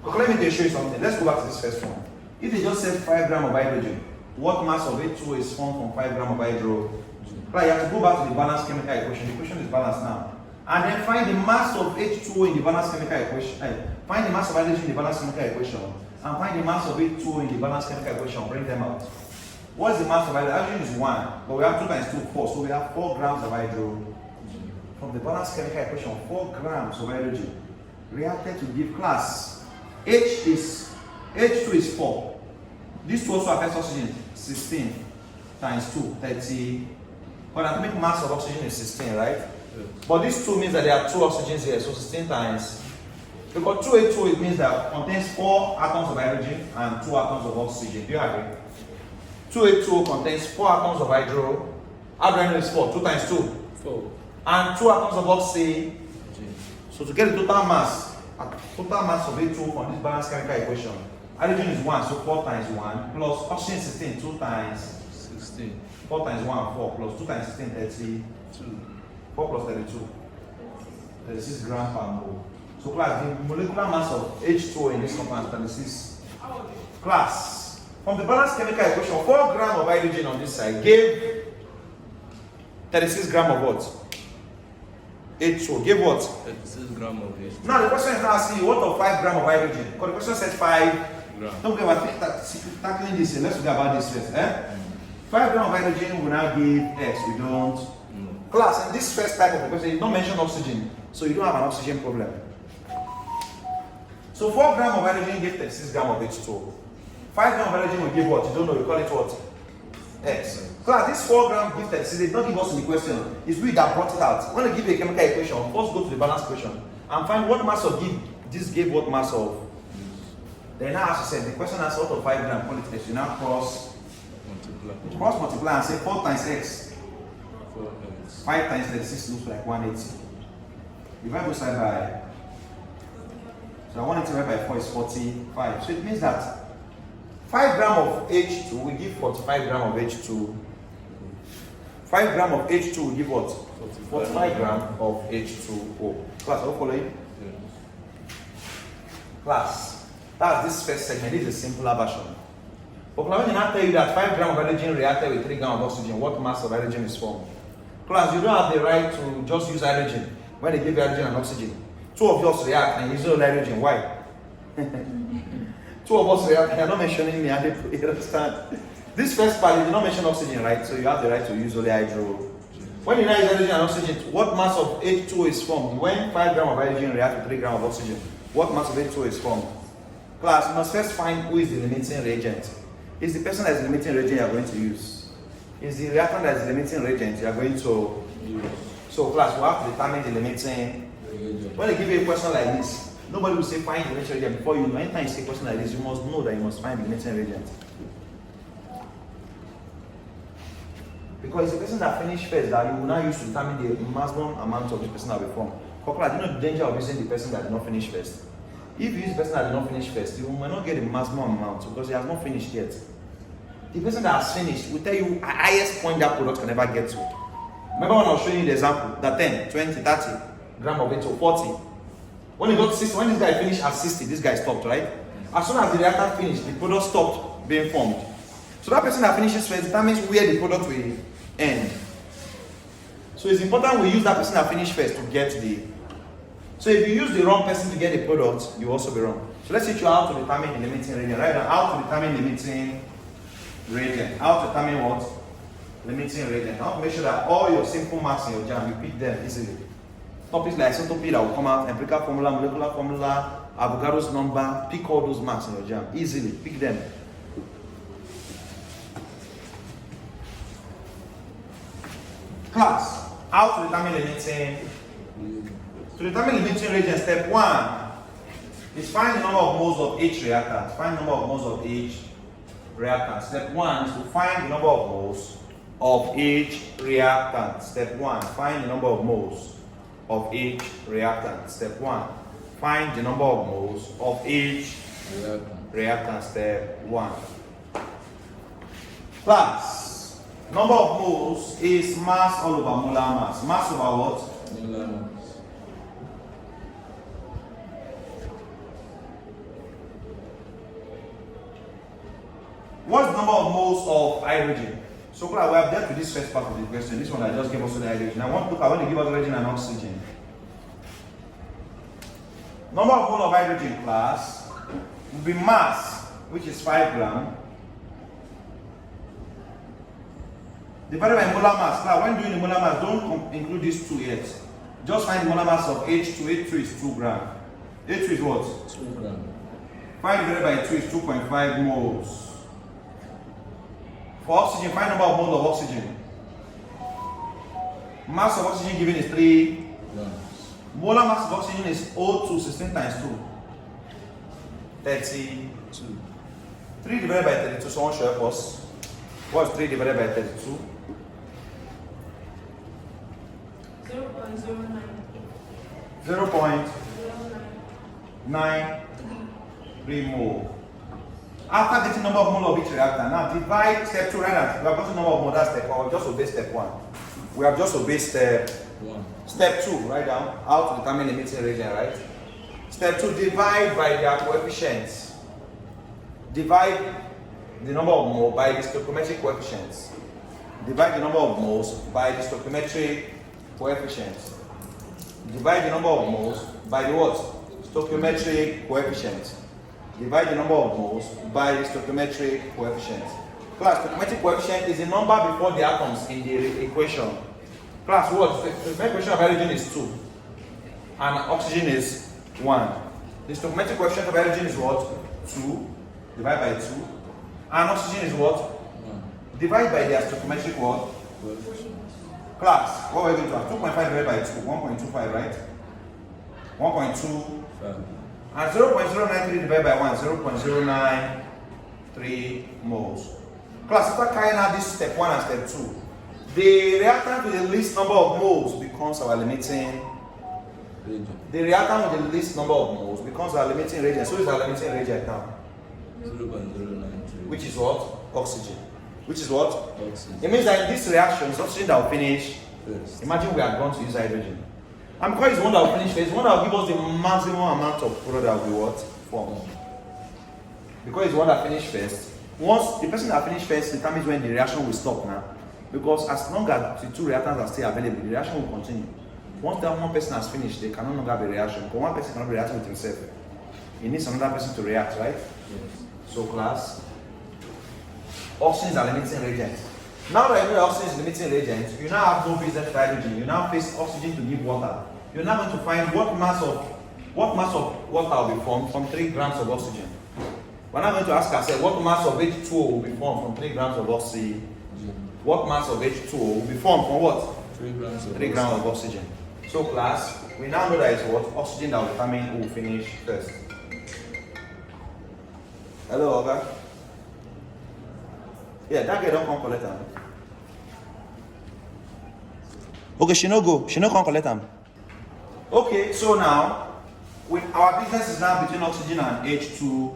Okay, let me show you something. Let's go back to this first one. If they just said 5 grams of hydrogen, what mass of H2O is formed from 5 grams of hydrogen? Right, you have to go back to the balanced chemical equation. The equation is balanced now. And then find the mass of H2O in the balanced chemical equation. Find the mass of hydrogen in the balanced chemical equation. And find the mass of H2O in the balanced chemical equation. Bring them out. What is the mass of hydrogen? Hydrogen is 1. But we have 2 times 2, 4. So we have 4 grams of hydrogen. From the balanced chemical equation, 4 grams of hydrogen reacted to give class. H2 is 4. This 2 also affects oxygen. 16 times 2, 30. But atomic mass of oxygen is 16, right? But this 2 means that there are 2 oxygens here, so 16 times. Because 2H2, it means that it contains 4 atoms of hydrogen and 2 atoms of oxygen. Do you agree? 2H2O contains 4 atoms of hydro. Hydrogen is 4, 2 times 2. 4. And 2 atoms of oxygen. So to get the total mass of H2O from this balanced chemical equation, hydrogen is 1, so 4 times 1, plus oxygen is 16, 2 times 16. 4 times 1, 4, plus 2 times 16, 32. 4 plus 32. 36 grams per mole. So class, the molecular mass of H2O in this compound is 36. Class, from the balanced chemical equation, 4 grams of hydrogen on this side gave 36 grams of what? H2O. Gave what? 36 grams of H2O. Now the question is now asking you what of 5 grams of hydrogen? Because the question said 5 grams. Don't forget about tackling this here. Let's forget about this first. 5 grams of hydrogen will now give X. We don't. Class, in this first type of question, you don't mention oxygen, so you don't have an oxygen problem. So 4 grams of hydrogen give 36 grams of H2O. 5 grams of hydrogen will give what? You don't know, you call it what? X. Class, this 4 grams give 36, they don't give us in the question. It's we that brought it out. When they give you a chemical equation, first go to the balance equation and find what mass of this gave what mass of. Then now, as you said, the question has out of 5 grams, call it X. You now cross multiply and say 4 times X. 5 times 36 looks like 180. Divide both sides by. So 180 divided by 4 is 45. So it means that 5 grams of H2 will give 45 grams of H2. 5 grams of H2 will give what? 45 grams of H2O. Class, are you following? Class, that's this first segment. This is a simpler version. But when they now tell you that 5 grams of hydrogen reacted with 3 grams of oxygen, what mass of hydrogen is formed? Class, you don't have the right to just use hydrogen when they give you hydrogen and oxygen. 2 of us react and use only hydrogen. Why? 2 of us react and you're not mentioning me. You understand? This first part, you did not mention oxygen, right? So you have the right to use only hydro. When you now use hydrogen and oxygen, what mass of H2O is formed? When 5 grams of hydrogen react with 3 grams of oxygen, what mass of H2O is formed? Class, you must first find who is the limiting reagent. Is the person that is the limiting reagent you are going to use? Is the reactant that is the limiting reagent you are going to use? So class, we have to determine the limiting reagent. When they give you a question like this, nobody will say find the limiting reagent before you know. Anytime you say a question like this, you must know that you must find the limiting reagent. Because it's the person that finished first that you will now use to determine the maximum amount of the person that will form. Because you know the danger of using the person that did not finish first. If you use the person that did not finish first, you may not get the maximum amount because he has not finished yet. The person that has finished will tell you the highest point that product can ever get to. Remember when I was showing you the example, that 10, 20, 30 grams of it to 40. When he got to 60, when this guy finished at 60, this guy stopped, right? As soon as the reactor finished, the product stopped being formed. So that person that finishes first determines where the product will end. So it's important we use that person that finished first to get the. So if you use the wrong person to get the product, you will also be wrong. So let's teach you how to determine the limiting reagent. Right now, how to determine the limiting reagent. How to determine what? Limiting reagent. Now make sure that all your simple maths in your Jamb, you pick them easily. Topics like isotopy that will come out, empirical formula, molecular formula, Avogadro's number, pick all those maths in your Jamb easily. Pick them. Class, how to determine limiting? To determine limiting reagent, step 1 is find the number of moles of each reactant. Find the number of moles of each reactant. Step 1 is to find the number of moles of each reactant. Step 1, find the number of moles of each reactant. Step 1, find the number of moles of each reactant. Step 1. Class, number of moles is mass all over molar mass. Mass over what? Molar mass. What's the number of moles of hydrogen? So class, we have dealt with this first part of the question. This one I just gave us the hydrogen. I want to look at when they give us hydrogen and oxygen. Number of moles of hydrogen, class, will be mass, which is 5 grams, divided by molar mass. Now, when doing the molar mass, don't include these 2 yet. Just find the molar mass of H2. H2 is 2 grams. H2 is what? 2 grams. 5 divided by 2 is 2.5 moles. For oxygen, find number of moles of oxygen. Mass of oxygen given is 3 grams. Molar mass of oxygen is O2, 16 times 2. 32. 3 divided by 32, someone should help us. What's 3 divided by 32? 0.09. 0.93 mole. After getting number of mole of each reactant, now divide step 2 right now. We have got the number of mole, that's step 1. We just obey step 1. We have just obeyed step 1. Step 2, write down how to determine limiting reagent, right? Step 2, divide by their coefficients. Divide the number of moles by the stoichiometric coefficients. Divide the number of moles by the stoichiometric coefficients. Divide the number of moles by the what? Stoichiometric coefficients. Divide the number of moles by the stoichiometric coefficients. Class, stoichiometric coefficient is the number before the atoms in the equation. Class, what? The equation of hydrogen is 2 and oxygen is 1. The stoichiometric coefficient of hydrogen is what? 2. Divide by 2. And oxygen is what? 1. Divide by their stoichiometric what? Class, what we're going to have? 2.5 divided by 2, 1.25, right? 1.25. And 0.093 divided by 1, 0.093 moles. Class, after carrying out this step 1 and step 2, the reactant with the least number of moles becomes our limiting Reagent. The reactant with the least number of moles becomes our limiting reagent. So is our limiting reagent now. 0.093. Which is what? Oxygen. Which is what? Oxygen. It means that in this reaction, it's oxygen that will finish. First. Imagine we are going to use hydrogen. And because it's one that will finish first, one that will give us the maximum amount of product that will be what? Formed. Because it's one that finished first. Once the person that finished first determines when the reaction will stop now. Because as long as the 2 reactants are still available, the reaction will continue. Once that one person has finished, they can no longer have a reaction. Because one person cannot be reacting with himself. He needs another person to react, right? Yes. So class, oxygen is a limiting reagent. Now that you know oxygen is a limiting reagent, you now have no business with hydrogen. You now face oxygen to give water. You're now going to find what mass of water will be formed from 3 grams of oxygen. We're now going to ask ourselves what mass of H2O will be formed from 3 grams of oxygen. What mass of H2O will be formed from what? 3 grams of 3 grams of oxygen. So class, we now know that it's what? Oxygen that will determine who will finish first. Hello, Oga. Yeah, that girl don't come collect them. Okay, she no go. She no come collect them. Okay, so now, with our business is now between oxygen and H2.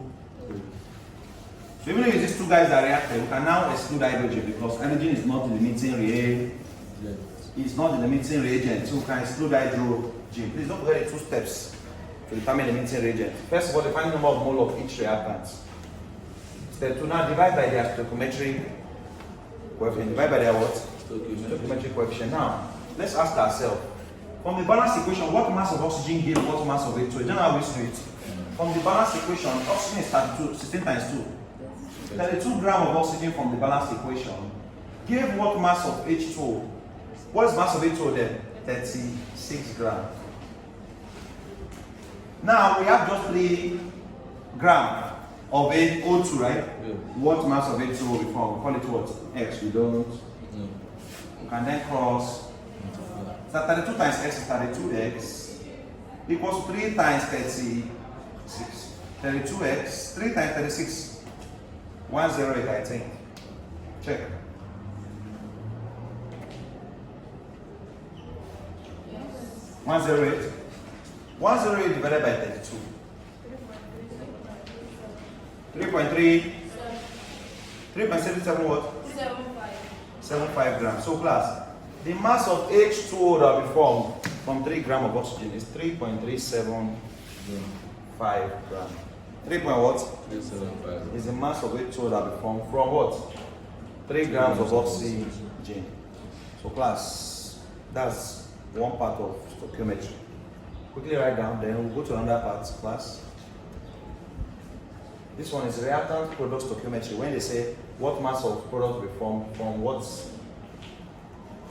So even if these 2 guys are reacted, we can now exclude hydrogen because hydrogen is not the limiting reagent. It's not the limiting reagent, so we can exclude hydrogen. Please don't forget the 2 steps to determine the limiting reagent. First of all, define the number of mole of each reactant. Step 2, now divide by their stoichiometric coefficient. Divide by their what? Stoichiometric coefficient. Now, let's ask ourselves, from the balance equation, what mass of oxygen gives what mass of H2O? You don't know how we do it. From the balance equation, oxygen is 32, 16 times 2. 32 grams of oxygen from the balanced equation. Give what mass of H2O? What is mass of H2O then? 36 grams. Now we have just 3 grams of O2, right? Yeah. What mass of H2O we form? We call it what? X. We don't. No. We can then cross. So 32 times X is 32X equals 3 times 36. 32X, 3 times 36. 108, I think. Check. Yes. 108. 108 divided by 32. 3.3. 3.77 what? 75 grams. So class, the mass of H2O that will be formed from 3 grams of oxygen is 3.375 grams. 3 point what? 375. Is the mass of H2O that will be formed from what? 3 grams of oxygen. So class, that's one part of stoichiometry. Quickly write down, then we'll go to another part, class. This one is reactant product stoichiometry. When they say what mass of product will be formed from what?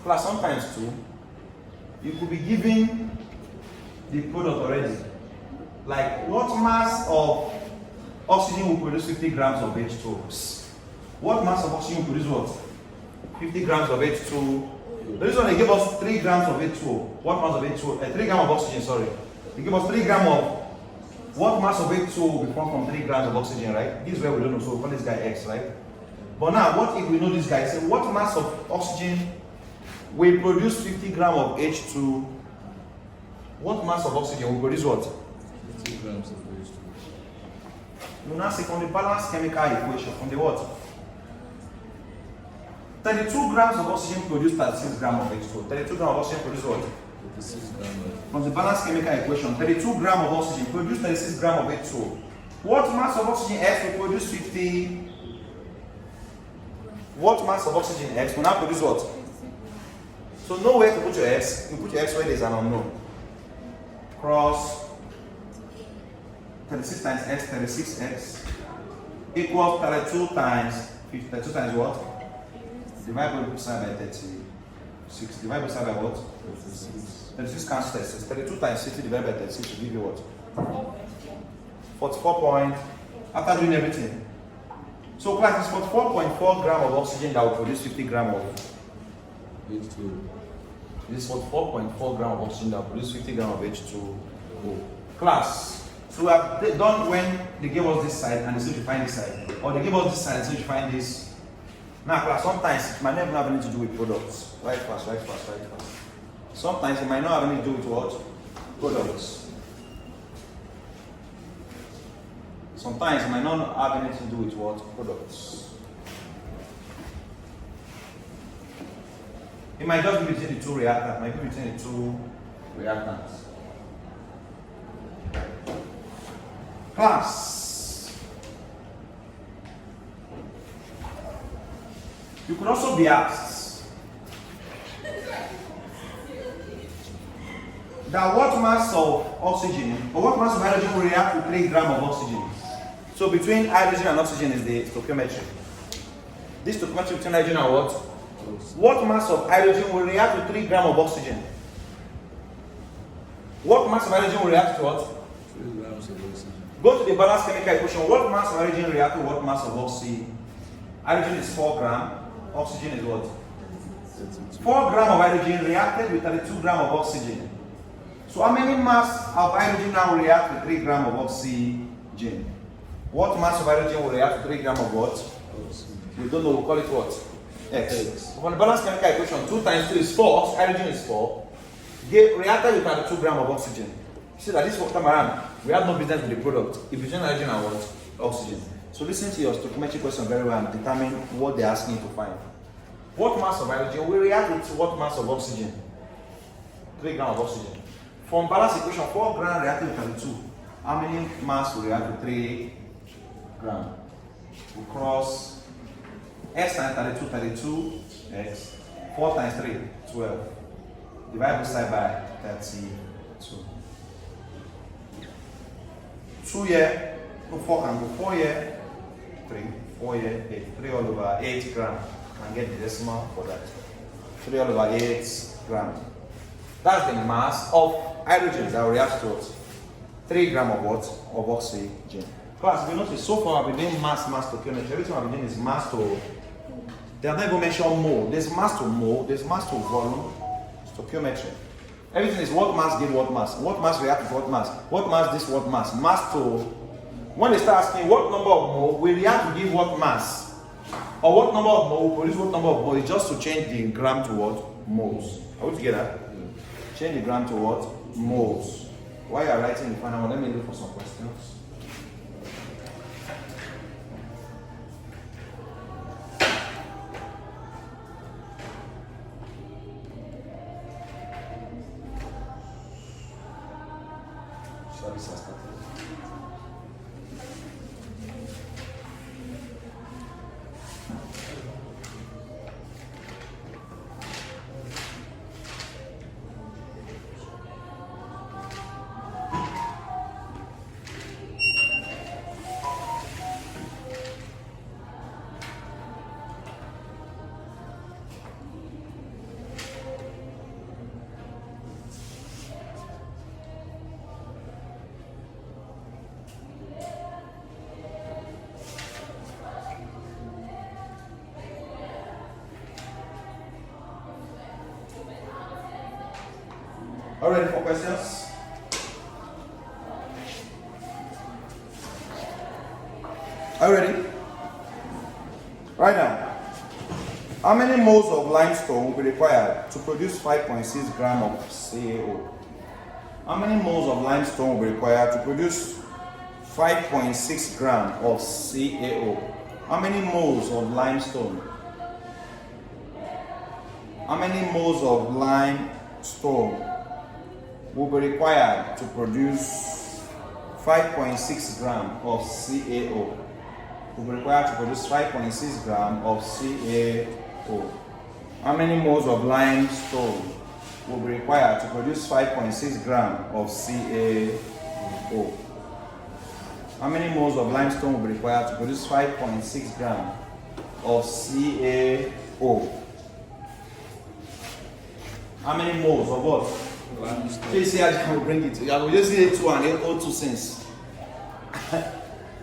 Class, sometimes too, you could be given the product already. Like what mass of oxygen will produce 50 grams of H2O? What mass of oxygen will produce what? 50 grams of H2O. The reason they give us 3 grams of H2O. What mass of H2O? 3 grams of oxygen, sorry. They give us 3 grams of what mass of H2O will be formed from 3 grams of oxygen, right? This is where we don't know, so we call this guy X, right? But now, what if we know this guy? Say, what mass of oxygen will produce 50 grams of H2? What mass of oxygen will produce what? 50 grams of H2. You now say from the balanced chemical equation, from the what? 32 grams of oxygen produce 36 grams of H2. 32 grams of oxygen produce what? 36 grams. From the balanced chemical equation, 32 grams of oxygen produce 36 grams of H2. What mass of oxygen X will produce 50? What mass of oxygen X will now produce what? So nowhere to put your X. You put your X where there is an unknown. Cross 36 times X, 36X equals 32 times 50. 32 times what? Divide by side by 36. Divide by side by what? 36 cancels 36. 32 times 60 divided by 36 will give you what? 44 point. After doing everything. So class is 44.4 grams of oxygen that will produce 50 grams of H2. This is 44.4 grams of oxygen that will produce 50 grams of H2O. Class. So we have done when they gave us this side and they said you find this side. Or they gave us this side and said you find this. Now class, sometimes it might not even have anything to do with products. Right fast. Sometimes it might not have anything to do with what? Products. Sometimes it might not have anything to do with what? Products. It might just be between the two reactants. It might be between the two reactants. Class. You could also be asked that what mass of oxygen or what mass of hydrogen will react to 3 grams of oxygen. So between hydrogen and oxygen is the stoichiometry. This stoichiometry between hydrogen and what? What mass of hydrogen will react to 3 grams of oxygen? What mass of hydrogen will react to what? 3 grams of oxygen. Go to the balanced chemical equation. What mass of hydrogen react to what mass of oxygen? Hydrogen is 4 grams. Oxygen is what? 32. 4 grams of hydrogen reacted with 32 grams of oxygen. So how many mass of hydrogen now will react with 3 grams of oxygen? What mass of hydrogen will react to 3 grams of what? Oxygen. We don't know, we call it what? X. X. From the balanced chemical equation, 2 times 2 is 4, hydrogen is 4. Reacted with 32 grams of oxygen. You see that this time around, we have no business with the product. It's between hydrogen and what? Oxygen. So listen to your stoichiometry question very well and determine what they're asking you to find. What mass of hydrogen will react with what mass of oxygen? 3 grams of oxygen. From balance equation, 4 grams reacted with 32. How many mass will react with 3 grams? We cross X times 32, X. 4 times 3, 12. Divide both side by 32. 2 here, no 4 can go 4 here, 3. 4 here, 8. 3 all over 8 gram. And get the decimal for that. 3 all over 8 gram. That's the mass of hydrogen that will react to what? 3 gram of what? Of oxygen. Class, if you notice, so far I've been doing mass stoichiometry. Everything I've been doing is mass to. They have not even mentioned mole. There's mass to mole, there's mass to volume, stoichiometry. Everything is what mass give what mass. What mass react with what mass. What mass this what mass. Mass to. When they start asking what number of mole we react to give what mass. Or what number of mole produce what number of mole, is just to change the gram to what? Moles. Are we together? Yeah. Change the gram to what? Moles. While you are writing the final one, let me look for some questions. Service has started. All ready for questions? Are you ready? Right now, how many moles of limestone will be required to produce 5.6 gram of CaO? How many moles of limestone will be required to produce 5.6 gram of CaO? How many moles of limestone? How many moles of limestone will be required to produce 5.6 gram of CaO? Will be required to produce 5.6 gram of CaO. How many moles of limestone will be required to produce 5.6 gram of CaO? How many moles of limestone will be required to produce 5.6 gram of CaO? How many moles of what? Please see I will bring it. I will just say 2 and 802 cents.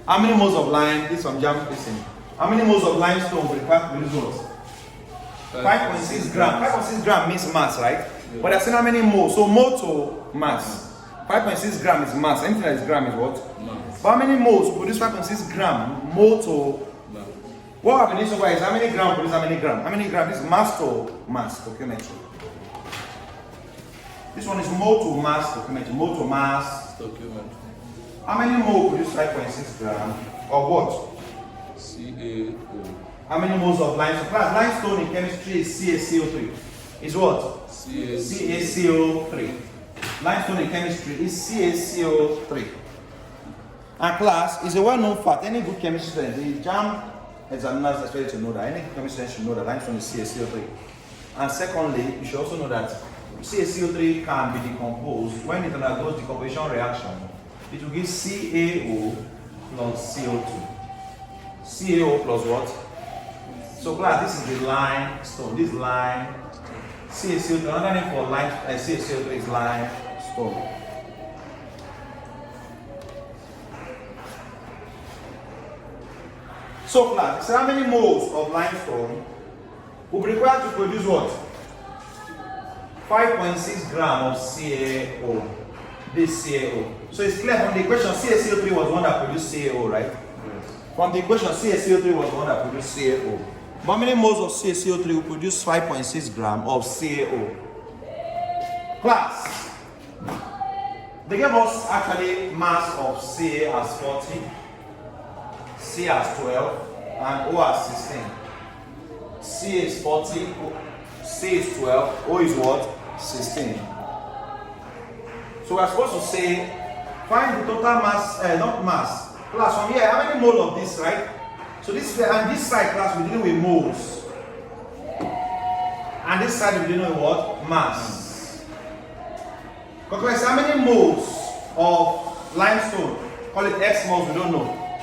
How many moles of lime? This from Jamb. Listen. How many moles of limestone will require to produce what? 5.6 gram. 5.6 gram means mass, right? Yeah. But I said how many moles? So mole to mass. 5.6 gram is mass. Anything that is gram is what? Mass. But how many moles produce 5.6 gram? Mole to mass. What happened so far is how many gram produce how many gram? How many gram? This is mass to mass. Stoichiometry. This one is mole to mass stoichiometry. Mole to mass stoichiometry. How many mole produce 5.6 gram of what? CaO. How many moles of limestone? Class, limestone in chemistry is CaCO3. Is what? CaCO3. Limestone in chemistry is CaCO3. And class is a well-known fact. Any good chemistry student, the Jamb examiners expect to know that. Any chemistry student should know that limestone is CaCO3. And secondly, you should also know that CaCO3 can be decomposed. When it undergoes decomposition reaction, it will give CaO plus CO2. CaO plus what? So class, this is the limestone. This line CaCO3. Another name for CaCO3 is limestone. So class, so how many moles of limestone will be required to produce what? 5.6 gram of CaO. This CaO. So it's clear from the equation CaCO3 was the one that produced CaO, right? Yes. From the equation CaCO3 was the one that produced CaO. How many moles of CaCO3 will produce 5.6 gram of CaO? Class, they gave us actually mass of Ca as 40, C as 12, and O as 16. C is 40, C is 12, O is what? 16. So we are supposed to say, find the total mass, not mass. Class, from here, how many mole of this, right? So this and this side, class, we're dealing with moles. And this side, we're dealing with what? Mass. Because how many moles of limestone? Call it X moles, we don't know.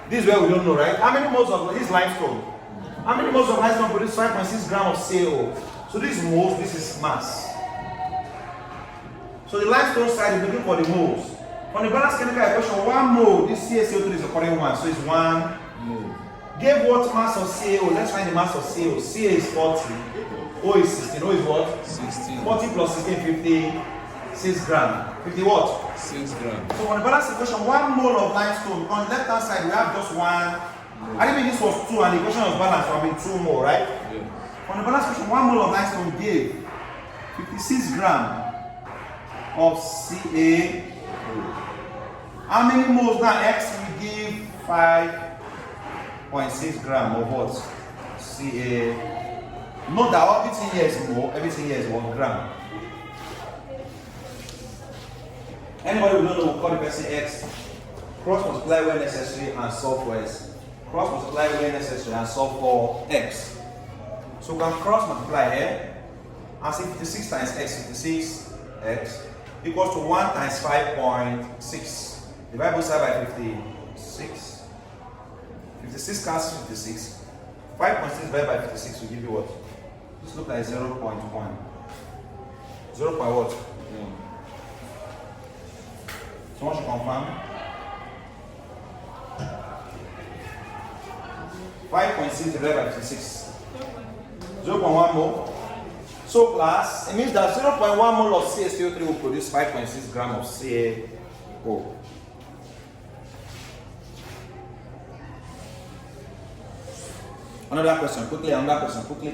This is where we don't know, right? How many moles of this limestone? How many moles of limestone produce 5.6 grams of CaO? So this is moles, this is mass. So the limestone side is looking for the moles. From the balanced chemical equation, 1 mole, this CaCO3 is occurring 1, so it's 1 mole. Give what mass of CaO? Let's find the mass of CaO. Ca is 40, O is 16, O is what? 16. 40 plus 16, 56 grams. 50 what? 6 grams. So on the balance equation, 1 mole of limestone. On the left hand side, we have just 1. I think this was 2 and the equation was balanced, so I mean 2 more, right? Yeah. On the balance equation, 1 mole of limestone gave 56 grams of Ca. How many moles now? X will give 5.6 grams of what? Ca. Note that everything here is mole, everything here is 1 gram. Anybody who don't know will call the person X. Cross multiply where necessary and solve for S. Cross multiply where necessary and solve for X. So we can cross multiply here and see 56 times X, 56X equals to 1 times 5.6. Divide both sides by 56. 56 cancels 56. 5.6 divided by 56 will give you what? This looks like 0.1. 0. What? Yeah. Someone should confirm. 5.6 divided by 56. 0.1 mole. So class, it means that 0.1 mole of CaCO3 will produce 5.6 grams of CaO. Another question, quickly, another question, quickly.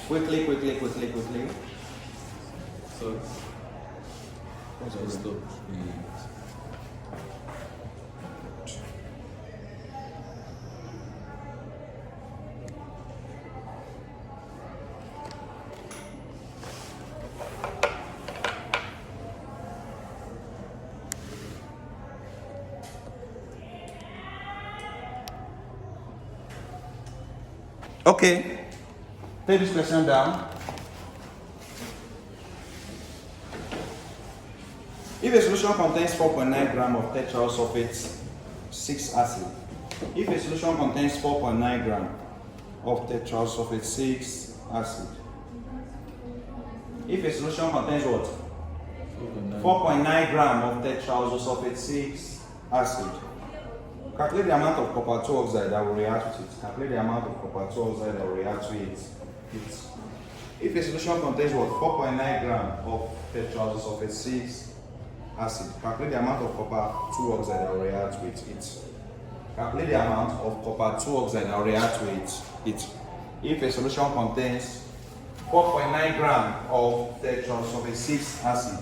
Quickly. So, just stop. Okay, take this question down. If a solution contains 4.9 grams of tetrasulfate 6 acid, if a solution contains 4.9 grams of tetrasulfate 6 acid, if a solution contains what? 4.9 grams of tetrasulfate 6 acid, calculate the amount of copper 2 oxide that will react with it. Calculate the amount of copper 2 oxide that will react with it. If a solution contains what? 4.9 grams of tetrasulfate 6 acid, calculate the amount of copper 2 oxide that will react with it. Calculate the amount of copper 2 oxide that will react with it. If a solution contains 4.9 grams of tetrasulfate 6 acid,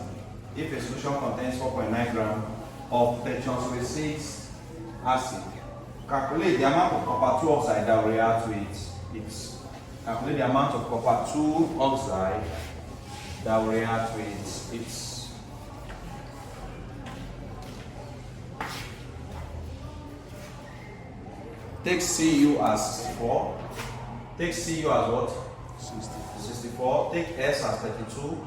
if a solution contains 4.9 grams of tetrasulfate 6 acid, calculate the amount of copper 2 oxide that will react with it. Calculate the amount of copper 2 oxide that will react with it. Take Cu as 64. Take Cu as what? 64. Take S as 32.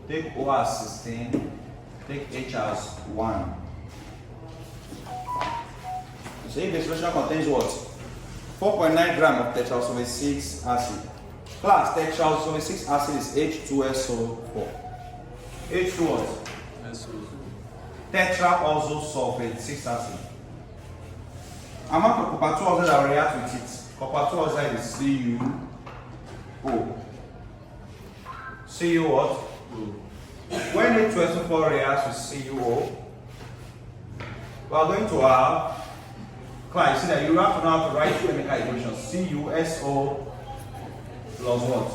Take O as 16. Take H as 1. So if the solution contains what? 4.9 grams of tetrasulfate 6 acid. Class, tetrasulfate 6 acid is H2SO4. H2 what? Tetra also sulfate 6 acid. Amount of copper 2 oxide that will react with it. Copper 2 oxide is CuO. Cu what? When H2SO4 reacts with CuO, we are going to have, class, you see that you have to know how to write two chemical equations. CuSO plus what?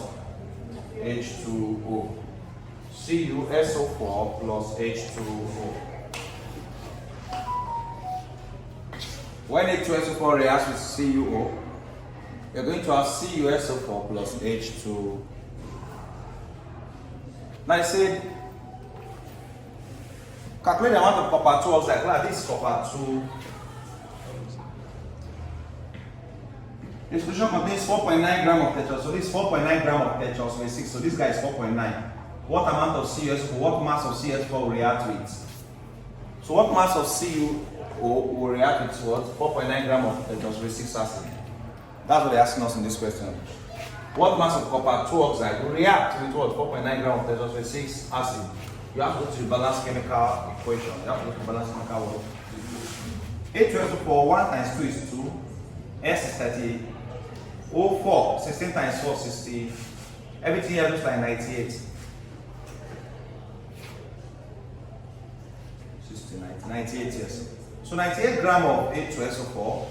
H2O. CuSO4 plus H2O. When H2SO4 reacts with CuO, you're going to have CuSO4 plus H2. Now I said, calculate the amount of copper 2 oxide. Like this is copper 2. The solution contains 4.9 grams of tetrasulfate. So this is 4.9 grams of tetrasulfate 6. So this guy is 4.9. what amount of CuSO4, what mass of CuSO4 will react with. So what mass of CuO will react with what? 4.9 gram of hydroxyl 6 acid. That's what they're asking us in this question. What mass of copper 2 oxide will react with what? 4.9 gram of hydroxyl 6 acid. You have to go to the balanced chemical equation. You have to go to the balanced chemical work. H2SO4, 1 times 2 is 2. S is 30. O4, 16 times 4 is 60. Everything here looks like 98. 60, 90, 98, yes. So 98 gram of H2SO4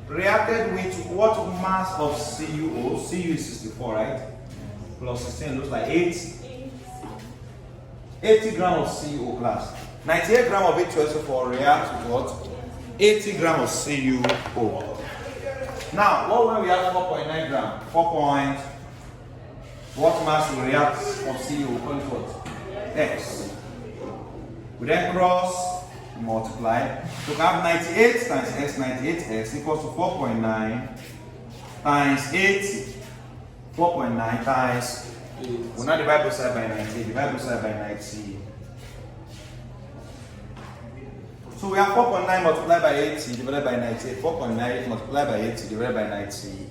reacted with what mass of CuO? Cu is 64, right? Plus 16 looks like 80 gram of CuO class. 98 gram of H2SO4 reacts with what? 80 gram of CuO. Now, what when we have 4.9 gram? What mass will react of CuO? Call it what? X. We then cross, multiply. So we have 98 times x, 98x equals to 4.9 times 80. 4.9 times, we'll now divide both sides by 90. Divide both sides by 90. So we have 4.9 multiplied by 80 divided by 98. 4.9 multiplied by 80 divided by 90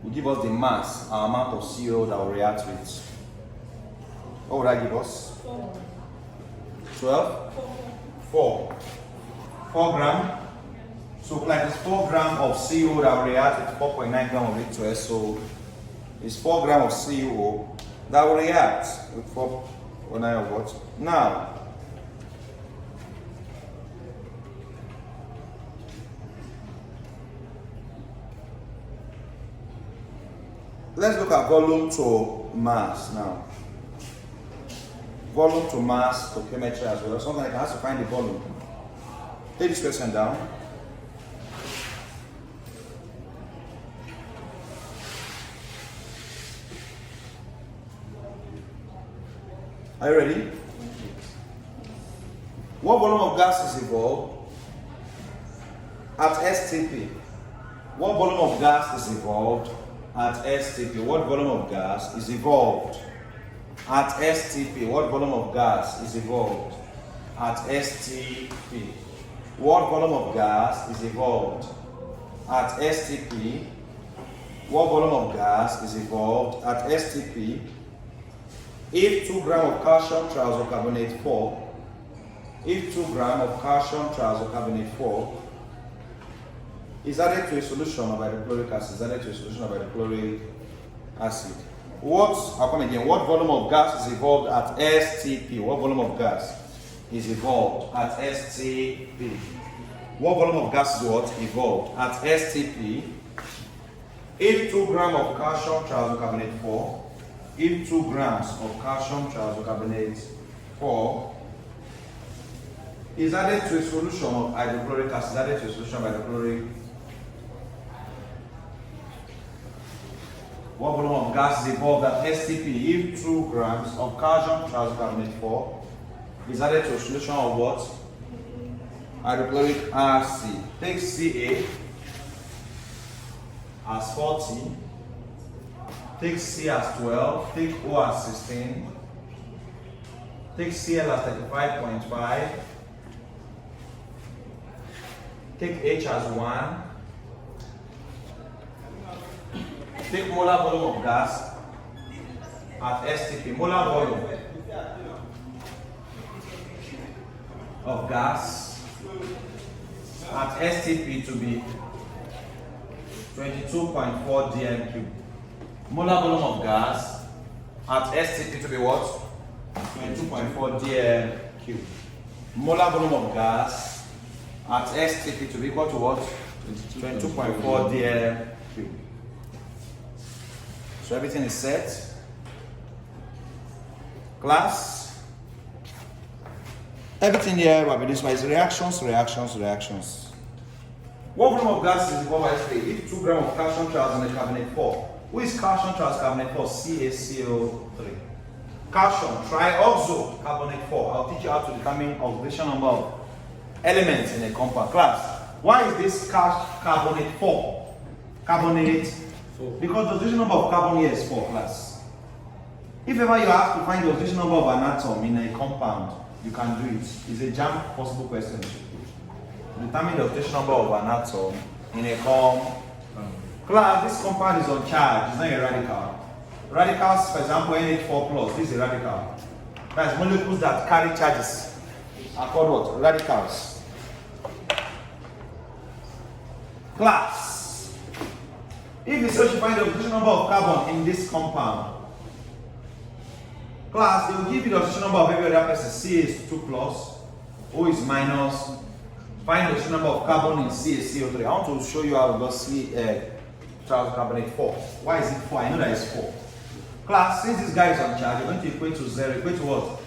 will give us the mass, our amount of CO that will react with. What would that give us? 12? 4. 4 gram. So like it's 4 gram of CO that will react with 4.9 gram of H2S. So it's 4 gram of CO that will react with 4.9 of what? Now, let's look at volume to mass now. Volume to mass stoichiometry as well. Something like I have to find the volume. Take this question down. Are you ready? What volume of gas is evolved at STP? What volume of gas is evolved at STP? What volume of gas is evolved at STP? What volume of gas is evolved at STP? What volume of gas is evolved at STP? What volume of gas is evolved at STP? If 2 gram of calcium triazocarbonate 4, if 2 gram of calcium triazocarbonate 4 is added to a solution of hydrochloric acid, I'll come again. What volume of gas is evolved at STP? What volume of gas is evolved at STP? What volume of gas is what? Evolved at STP. If 2 gram of calcium triazocarbonate 4, if 2 grams of calcium triazocarbonate 4 is added to a solution of hydrochloric acid, what volume of gas is evolved at STP if 2 grams of calcium triazocarbonate 4 is added to a solution of what? Hydrochloric acid. Take Ca as 40, take C as 12, take O as 16, take Cl as 35.5, take H as 1, take molar volume of gas at STP. Molar volume of gas at STP to be 22.4 dm cubed. Molar volume of gas at STP to be what? 22.4 dm cubed. Molar volume of gas at STP to be equal to what? 22.4 dm cubed. So everything is set. Class. Everything here will be this way is reactions. What volume of gas is equal to if 2 grams of calcium triazocarbonate 4? Who is calcium triazocarbonate 4? CaCO3. Calcium trioxocarbonate 4. I'll teach you how to determine oxidation number of elements in a compound. Class. Why is this carbonate 4? Carbonate 4. Because the oxidation number of carbon here is 4, class. If ever you have to find the oxidation number of an atom in a compound, you can do it. It's a Jamb possible question. Determine the oxidation number of an atom in a compound. Class, this compound is on charge, it's not a radical. Radicals, for example, NH4 plus, this is a radical. That's molecules that carry charges are called what? Radicals. Class, if you search to find the oxidation number of carbon in this compound, class, they will give you the oxidation number of every other person. C is 2 plus, O is minus. Find the oxidation number of carbon in C is CO3. I want to show you how to do C carbonate 4. Why is it 4? I know that it's 4. Class, since this guy is on charge, you're going to equate to 0. Equate to what?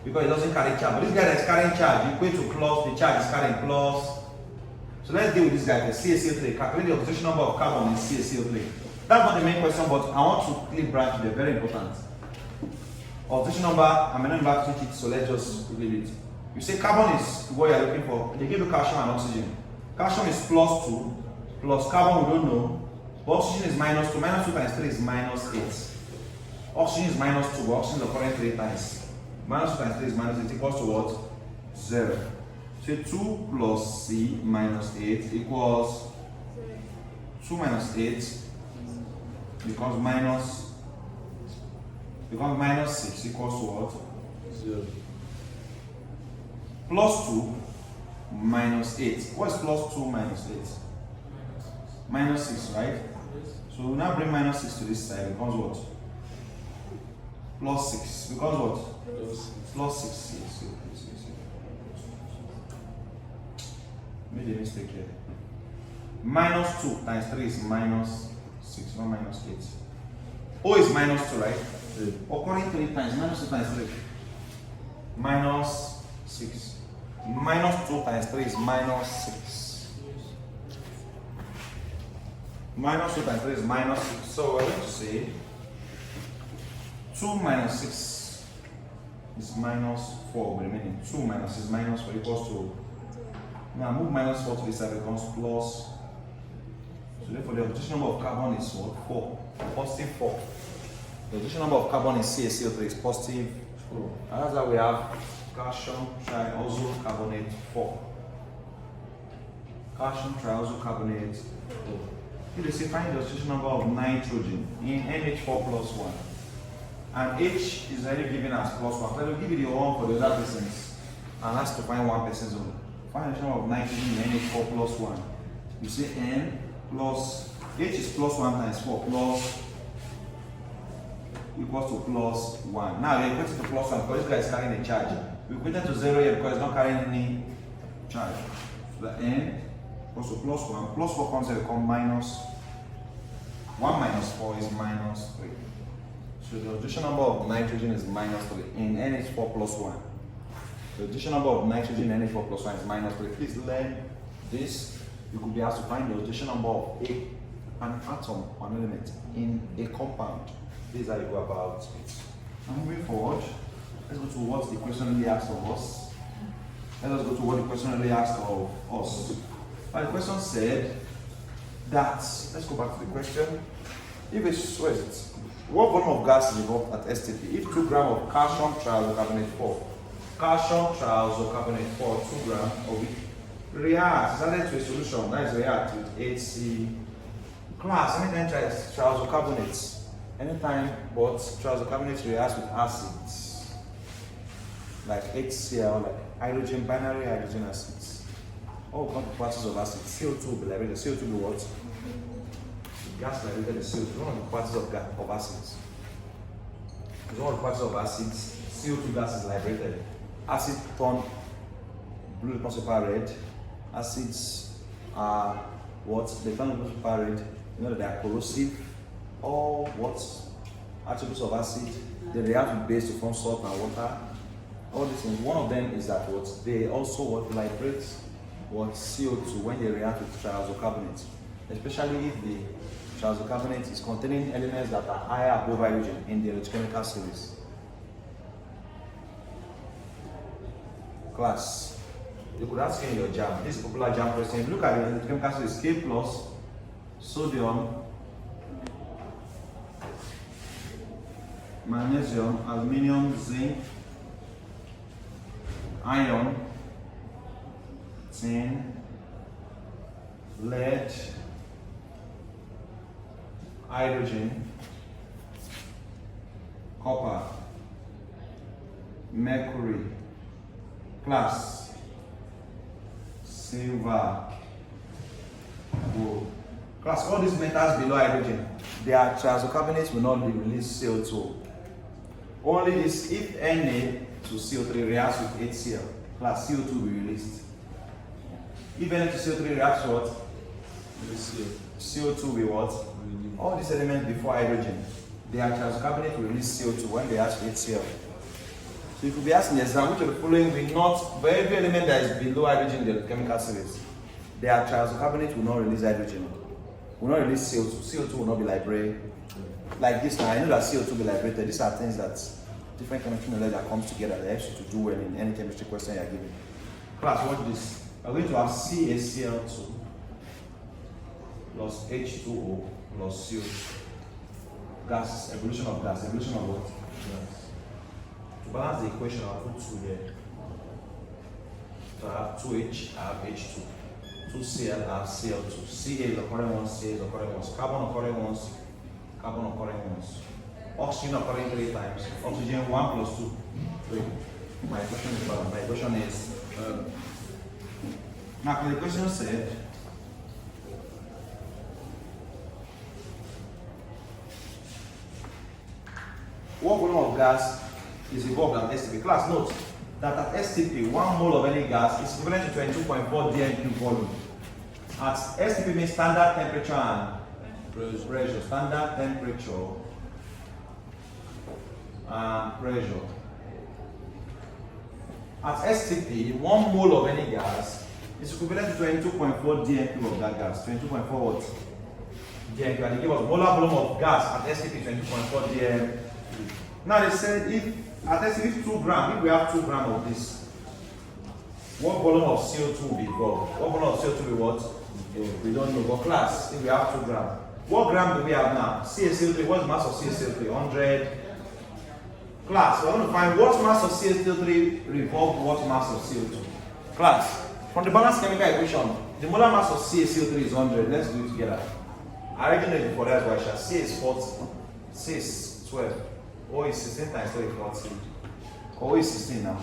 Because it doesn't carry charge. But this guy that is carrying charge, you equate to plus, the charge is carrying plus. So let's deal with this guy, the CaCO3. Calculate the oxidation number of carbon in CaCO3. That's not the main question, but I want to click branch. They're very important. Oxidation number, I may not be able to teach it, so let's just leave it. You say carbon is what you're looking for. They give you calcium and oxygen. Calcium is plus 2, plus carbon we don't know. But oxygen is minus 2. Minus 2 times 3 is minus 8. Oxygen is minus 2, oxygen is occurring 3 times. Minus 2 times 3 is minus 8 equals to what? 0. So 2 plus C minus 8 equals 2 minus 8 becomes minus 6 equals to what? 0. Plus 2 minus 8. What is plus 2 minus 8? Minus 6, right? So we now bring minus 6 to this side. It becomes what? Plus 6. Because what? Plus 6. Yes. Made a mistake here. Minus 2 times 3 is minus 6, not minus 8. O is minus 2, right? Occurring 3 times, minus 2 times 3. Minus 6. Minus 2 times 3 is minus 6. Minus 2 times 3 is minus 6. So we're going to say 2 minus 6 is minus 4 remaining. 2 minus 6 is minus 4 equals to. Now move minus 4 to this side becomes plus. So therefore the oxidation number of carbon is what? 4. Positive 4. The oxidation number of carbon in CaCO3 is positive 4. And that's why we have calcium triazocarbonate 4. Calcium triazocarbonate 4. If they say find the oxidation number of nitrogen in NH4 plus 1. And H is already given as plus 1. So they'll give you the 1 for the other persons. And that's to find 1 person's only. Find the number of nitrogen in NH4 plus 1. You say N plus H is plus 1 times 4 plus equals to plus 1. Now we're equating to plus 1 because this guy is carrying a charge. We equated to 0 here because it's not carrying any charge. So the N equals to plus 1. Plus 4 comes here, become minus 1 minus 4 is minus 3. So the oxidation number of nitrogen is minus 3 in NH4 plus 1. The oxidation number of nitrogen in NH4 plus 1 is minus 3. Please learn this. You could be asked to find the oxidation number of an atom or an element in a compound. This is how you go about it. Now moving forward, let's go to what the question really asked of us. Let us go to what the question really asked of us. Now the question said that, let's go back to the question. If it's, where is it? What volume of gas is involved at STP? If 2 grams of calcium triazocarbonate 4, calcium triazocarbonate 4, 2 grams of it reacts, is added to a solution, that is react with HC. Class, anytime triazocarbonates, anytime but triazocarbonates reacts with acids, like HCl, like hydrogen, binary hydrogen acids. All particles of acids, CO2 will be liberated. CO2 will be what? Gas liberated is CO2, one of the particles of acids. It's one of the particles of acids, CO2 gas is liberated. Acid turn blue becomes super red. Acids are what? They turn blue super red. You know that they are corrosive. All what? Attributes of acid, they react with base to form salt and water. All these things. One of them is that what? They also what? Liberate what? CO2 when they react with triazocarbonate. Especially if the triazocarbonate is containing elements that are higher above hydrogen in the electrochemical series. Class, you could ask in your Jamb. This is a popular Jamb question. If you look at the electrochemical series, K plus sodium, magnesium, aluminium, zinc, iron, tin, lead, hydrogen, copper, mercury, glass, silver, gold. Class, all these metals below hydrogen, their triazocarbonate will not release CO2. Only this, if Na to CO3 reacts with HCl, class CO2 will be released. If Na to CO3 reacts with what? CO2 will what? All these elements before hydrogen, their triazocarbonate will release CO2 when they react with HCl. So you could be asking the exam, which of the following will not, for every element that is below hydrogen in the chemical series, their triazocarbonate will not release hydrogen, will not release CO2. CO2 will not be liberated. Like this now, I know that CO2 will be liberated. These are things that different chemistry knowledge that comes together that helps you to do well in any chemistry question you are given. Class, watch this. We are going to have CaCl2 plus H2O plus CO2. Gas, evolution of gas, evolution of what? Gas. To balance the equation, I'll put 2 here. So I have 2H, I have H2. 2Cl, I have Cl2. Ca is occurring once, Ca is occurring once. Carbon occurring once, carbon occurring once. Oxygen occurring 3 times. Oxygen 1 plus 2. 3. My equation is balanced. My equation is. Now, the question said. What volume of gas is involved at STP? Class, note that at STP, 1 mole of any gas is equivalent to 22.4 dm cube volume. At STP means standard temperature and pressure. Standard temperature and pressure. At STP, 1 mole of any gas is equivalent to 22.4 dm cube of that gas. 22.4 what? Dm cube. And they give us molar volume of gas at STP 22.4 dm. Now they said if at STP 2 grams, if we have 2 grams of this, what volume of CO2 will be involved? What volume of CO2 will be what? We don't know. But class, if we have 2 grams, what gram do we have now? CaCl3, what's the mass of CaCl3? 100. Class, we're going to find what mass of CaCl3 revolved what mass of CO2. Class, from the balanced chemical equation, the molar mass of CaCl3 is 100. Let's do it together. I already know it before, that's why I shall. C is 40, C is 12, O is 16 times 3 is 40. O is 16 now.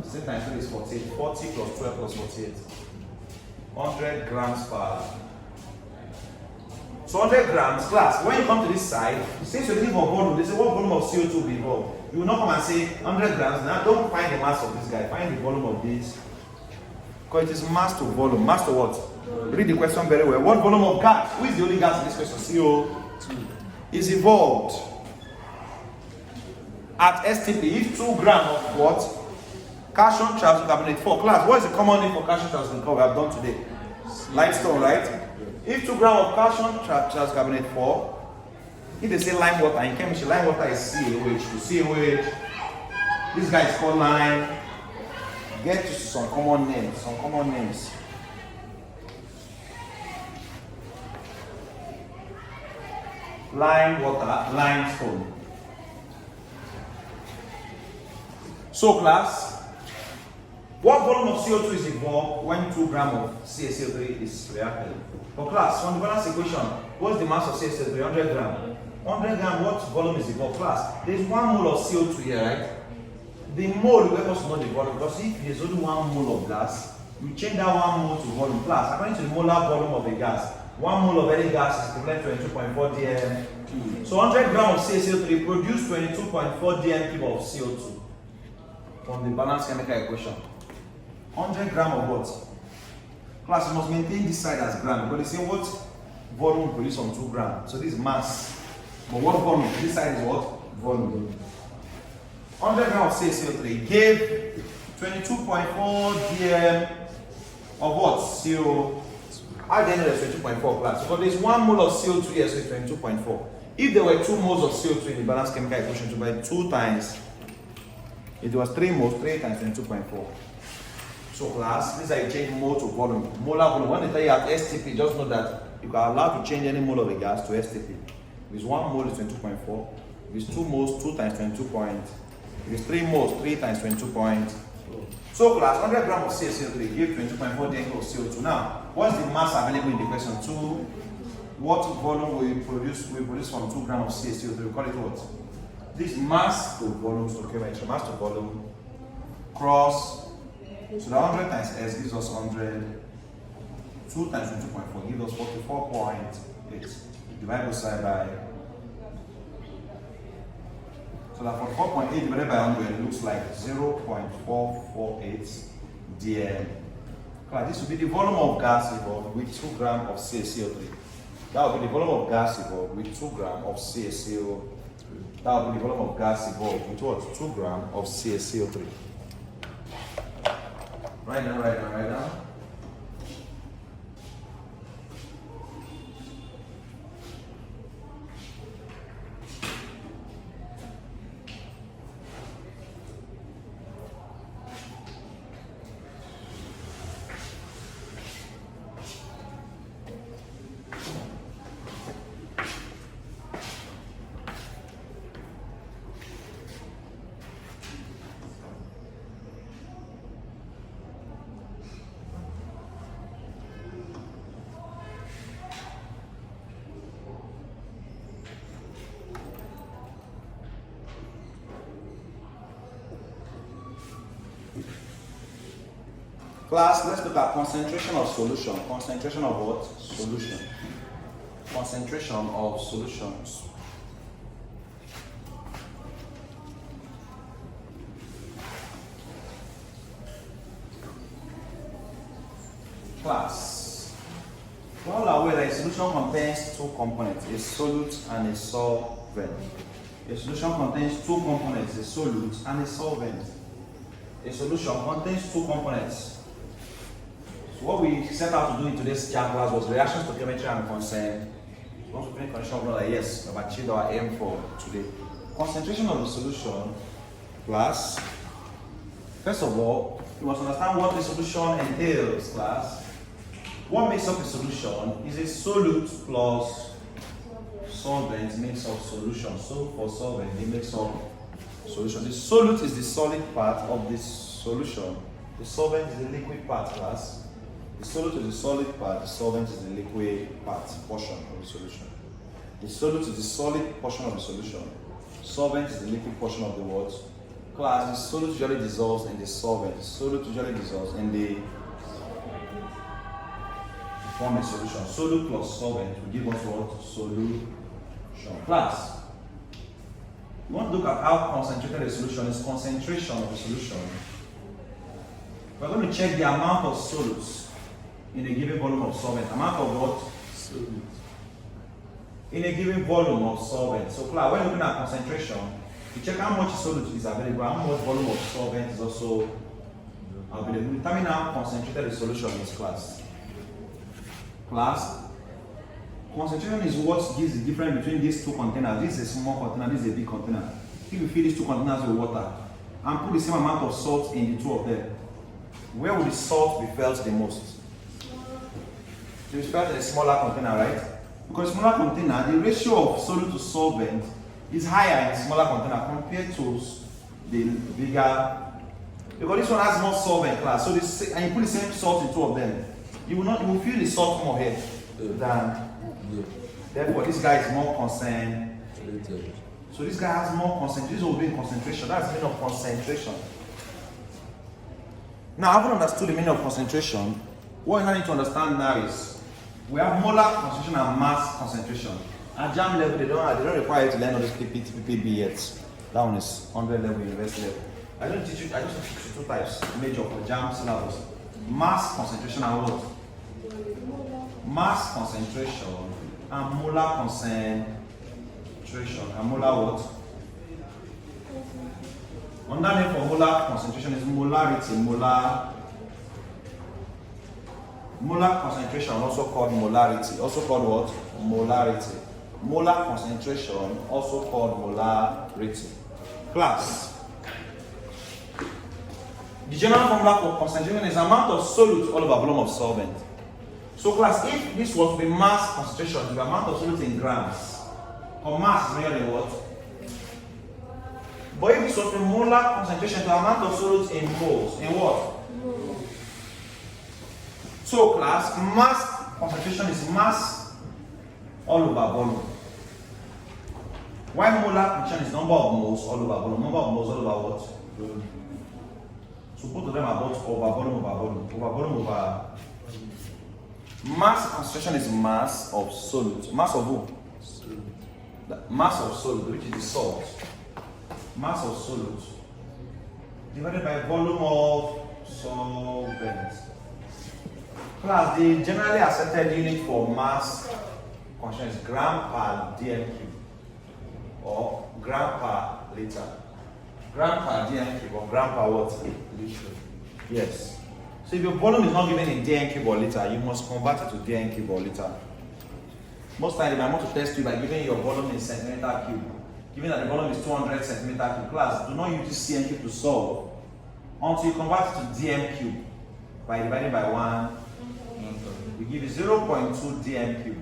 16 times 3 is 48. 40 plus 12 plus 48. 100 grams per. So 100 grams, class, when you come to this side, since you're looking for volume, they say what volume of CO2 will be involved. You will not come and say 100 grams. Now don't find the mass of this guy, find the volume of this. Because it is mass to volume. Mass to what? Read the question very well. What volume of gas? Who is the only gas in this question? CO2 is involved. At STP, if 2 grams of what? Calcium triazocarbonate 4. Class, what is the common name for calcium triazocarbonate we have done today? Limestone, right? If 2 grams of calcium triazocarbonate 4, if they say lime water in chemistry, lime water is CaOH. CaOH, this guy is called lime. Get to some common names. Lime water, limestone. So class, what volume of CO2 is involved when 2 grams of CaCl3 is reacted? For class, on the balance equation, what's the mass of CaCl3? 100 grams. 100 grams, what volume is involved? Class, there's 1 mole of CO2 here, right? The mole will help us know the volume, because if there's only 1 mole of gas, we change that 1 mole to volume. Class, according to the molar volume of a gas, 1 mole of any gas is equivalent to 22.4 dm cube. So 100 grams of CaCl3 produce 22.4 dm cube of CO2 from the balanced chemical equation. 100 grams of what? Class, you must maintain this side as gram, because they say what volume produced on 2 grams. So this is mass. But what volume? This side is what? Volume. 100 grams of CaCl3 gave 22.4 dm of what? CO. How do you know there's 22.4 class? Because there's 1 mole of CO2 here, so it's 22.4. If there were 2 moles of CO2 in the balanced chemical equation, to by 2 times, it was 3 moles, 3 times 22.4. So class, this is how you change mole to volume. Molar volume. When they tell you at STP, just know that you are allowed to change any mole of a gas to STP. If it's 1 mole, it's 22.4. If it's 2 moles, 2 times 22 point. If it's 3 moles, 3 times 22 point. So class, 100 grams of CaCO3 give 22.4 density of CO2. Now, what's the mass available in the question? What volume will you produce? We produce from 2 grams of CaCO3. We call it what? This mass to volume stoichiometry. Mass to volume cross. So the 100 times S gives us 100. 2 times 22.4 gives us 44.8. Divide both side by. So that 44.8 divided by 100 looks like 0.448 dm. This would be the volume of gas involved with 2 grams of CaCO3. That would be the volume of gas involved with 2 grams of CaCO3. That would be the volume of gas involved with what? 2 grams of CaCO3. Right now. Class, let's look at concentration of solution. Concentration of what? Solution. Concentration of solutions. Class, we're all aware that a solution contains 2 components, a solute and a solvent. A solution contains 2 components, a solute and a solvent. A solution contains 2 components. What we set out to do in today's Jamb class was reaction stoichiometry and concern. Once we finish condition, we're like, yes, we've achieved our aim for today. Concentration of the solution, class. First of all, you must understand what the solution entails, class. What makes up a solution is a solute plus solvent makes up solution. So for solvent, it makes up solution. The solute is the solid part of the solution. The solvent is the liquid part, class. The solute is the solid part, the solvent is the liquid part, portion of the solution. The solute is the solid portion of the solution. Solvent is the liquid portion of the what? Class, the solute usually dissolves in the solvent. The solute usually dissolves in the form a solution. Solute plus solvent will give us what? Solution. Class, you want to look at how concentrated a solution is. Concentration of the solution. We're going to check the amount of solutes in a given volume of solvent. Amount of what? Solute. In a given volume of solvent. So class, when looking at concentration, you check how much solute is available, how much volume of solvent is also available. Determine how concentrated the solution is, class. Class, concentration is what gives the difference between these 2 containers. This is a small container, this is a big container. If you fill these 2 containers with water and put the same amount of salt in the 2 of them, where will the salt be felt the most? It will be felt in a smaller container, right? Because smaller container, the ratio of solute to solvent is higher in the smaller container compared to the bigger. Because this one has more solvent, class. So this, and you put the same salt in 2 of them, you will feel the salt more here than. Therefore, this guy is more concentrated. So this guy has more concentration. This will be concentration. That's the meaning of concentration. Now, having understood the meaning of concentration, what you need to understand now is we have molar concentration and mass concentration. At Jamb level, they don't require you to learn all this PPB yet. That one is 100 level, university level. I just teach you 2 types, major for Jamb syllabus. Mass concentration and what? Mass concentration and molar concentration. And molar what? Another name for molar concentration is molarity. Molar concentration, also called molarity. Also called what? Molarity. Molar concentration, also called molarity. Class. The general formula for concentration is amount of solute all over volume of solvent. So class, if this was the mass concentration, the amount of solute in grams, or mass is measured in what? But if this was the molar concentration, the amount of solute in moles, in what? Moles. So class, mass concentration is mass all over volume. While molar concentration is number of moles all over volume. Number of moles all over what? Volume. So both of them are both over volume over volume. Over volume over. Mass concentration is mass of solute. Mass of who? The mass of solute, which is the salt. Mass of solute divided by volume of solvent. Class, the generally accepted unit for mass concentration is gram per dm cube or gram per liter. Gram per dm cube or gram per what? Liter. Yes. So if your volume is not given in dm cube or liter, you must convert it to dm cube or liter. Most times, they might want to test you by giving your volume in centimeter cube. Given that the volume is 200 centimeter cube. Class, do not use this cm cube to solve until you convert it to dm cube by dividing by 1. We give you 0.2 dm cube.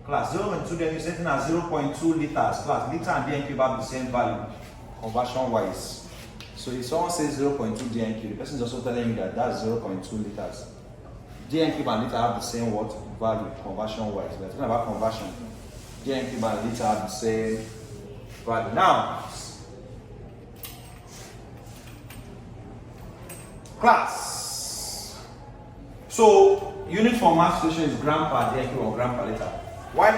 Class, 0.2 dm is setting at 0.2 liters. Class, liter and dm cube have the same value, conversion wise. So if someone says 0.2 dm cube, the person is also telling you that that's 0.2 liters. Dm cube and liter have the same what? Value, conversion wise. We're talking about conversion. Dm cube and liter have the same value. Now, class. So, unit for mass concentration is gram per dm cube or gram per liter. Why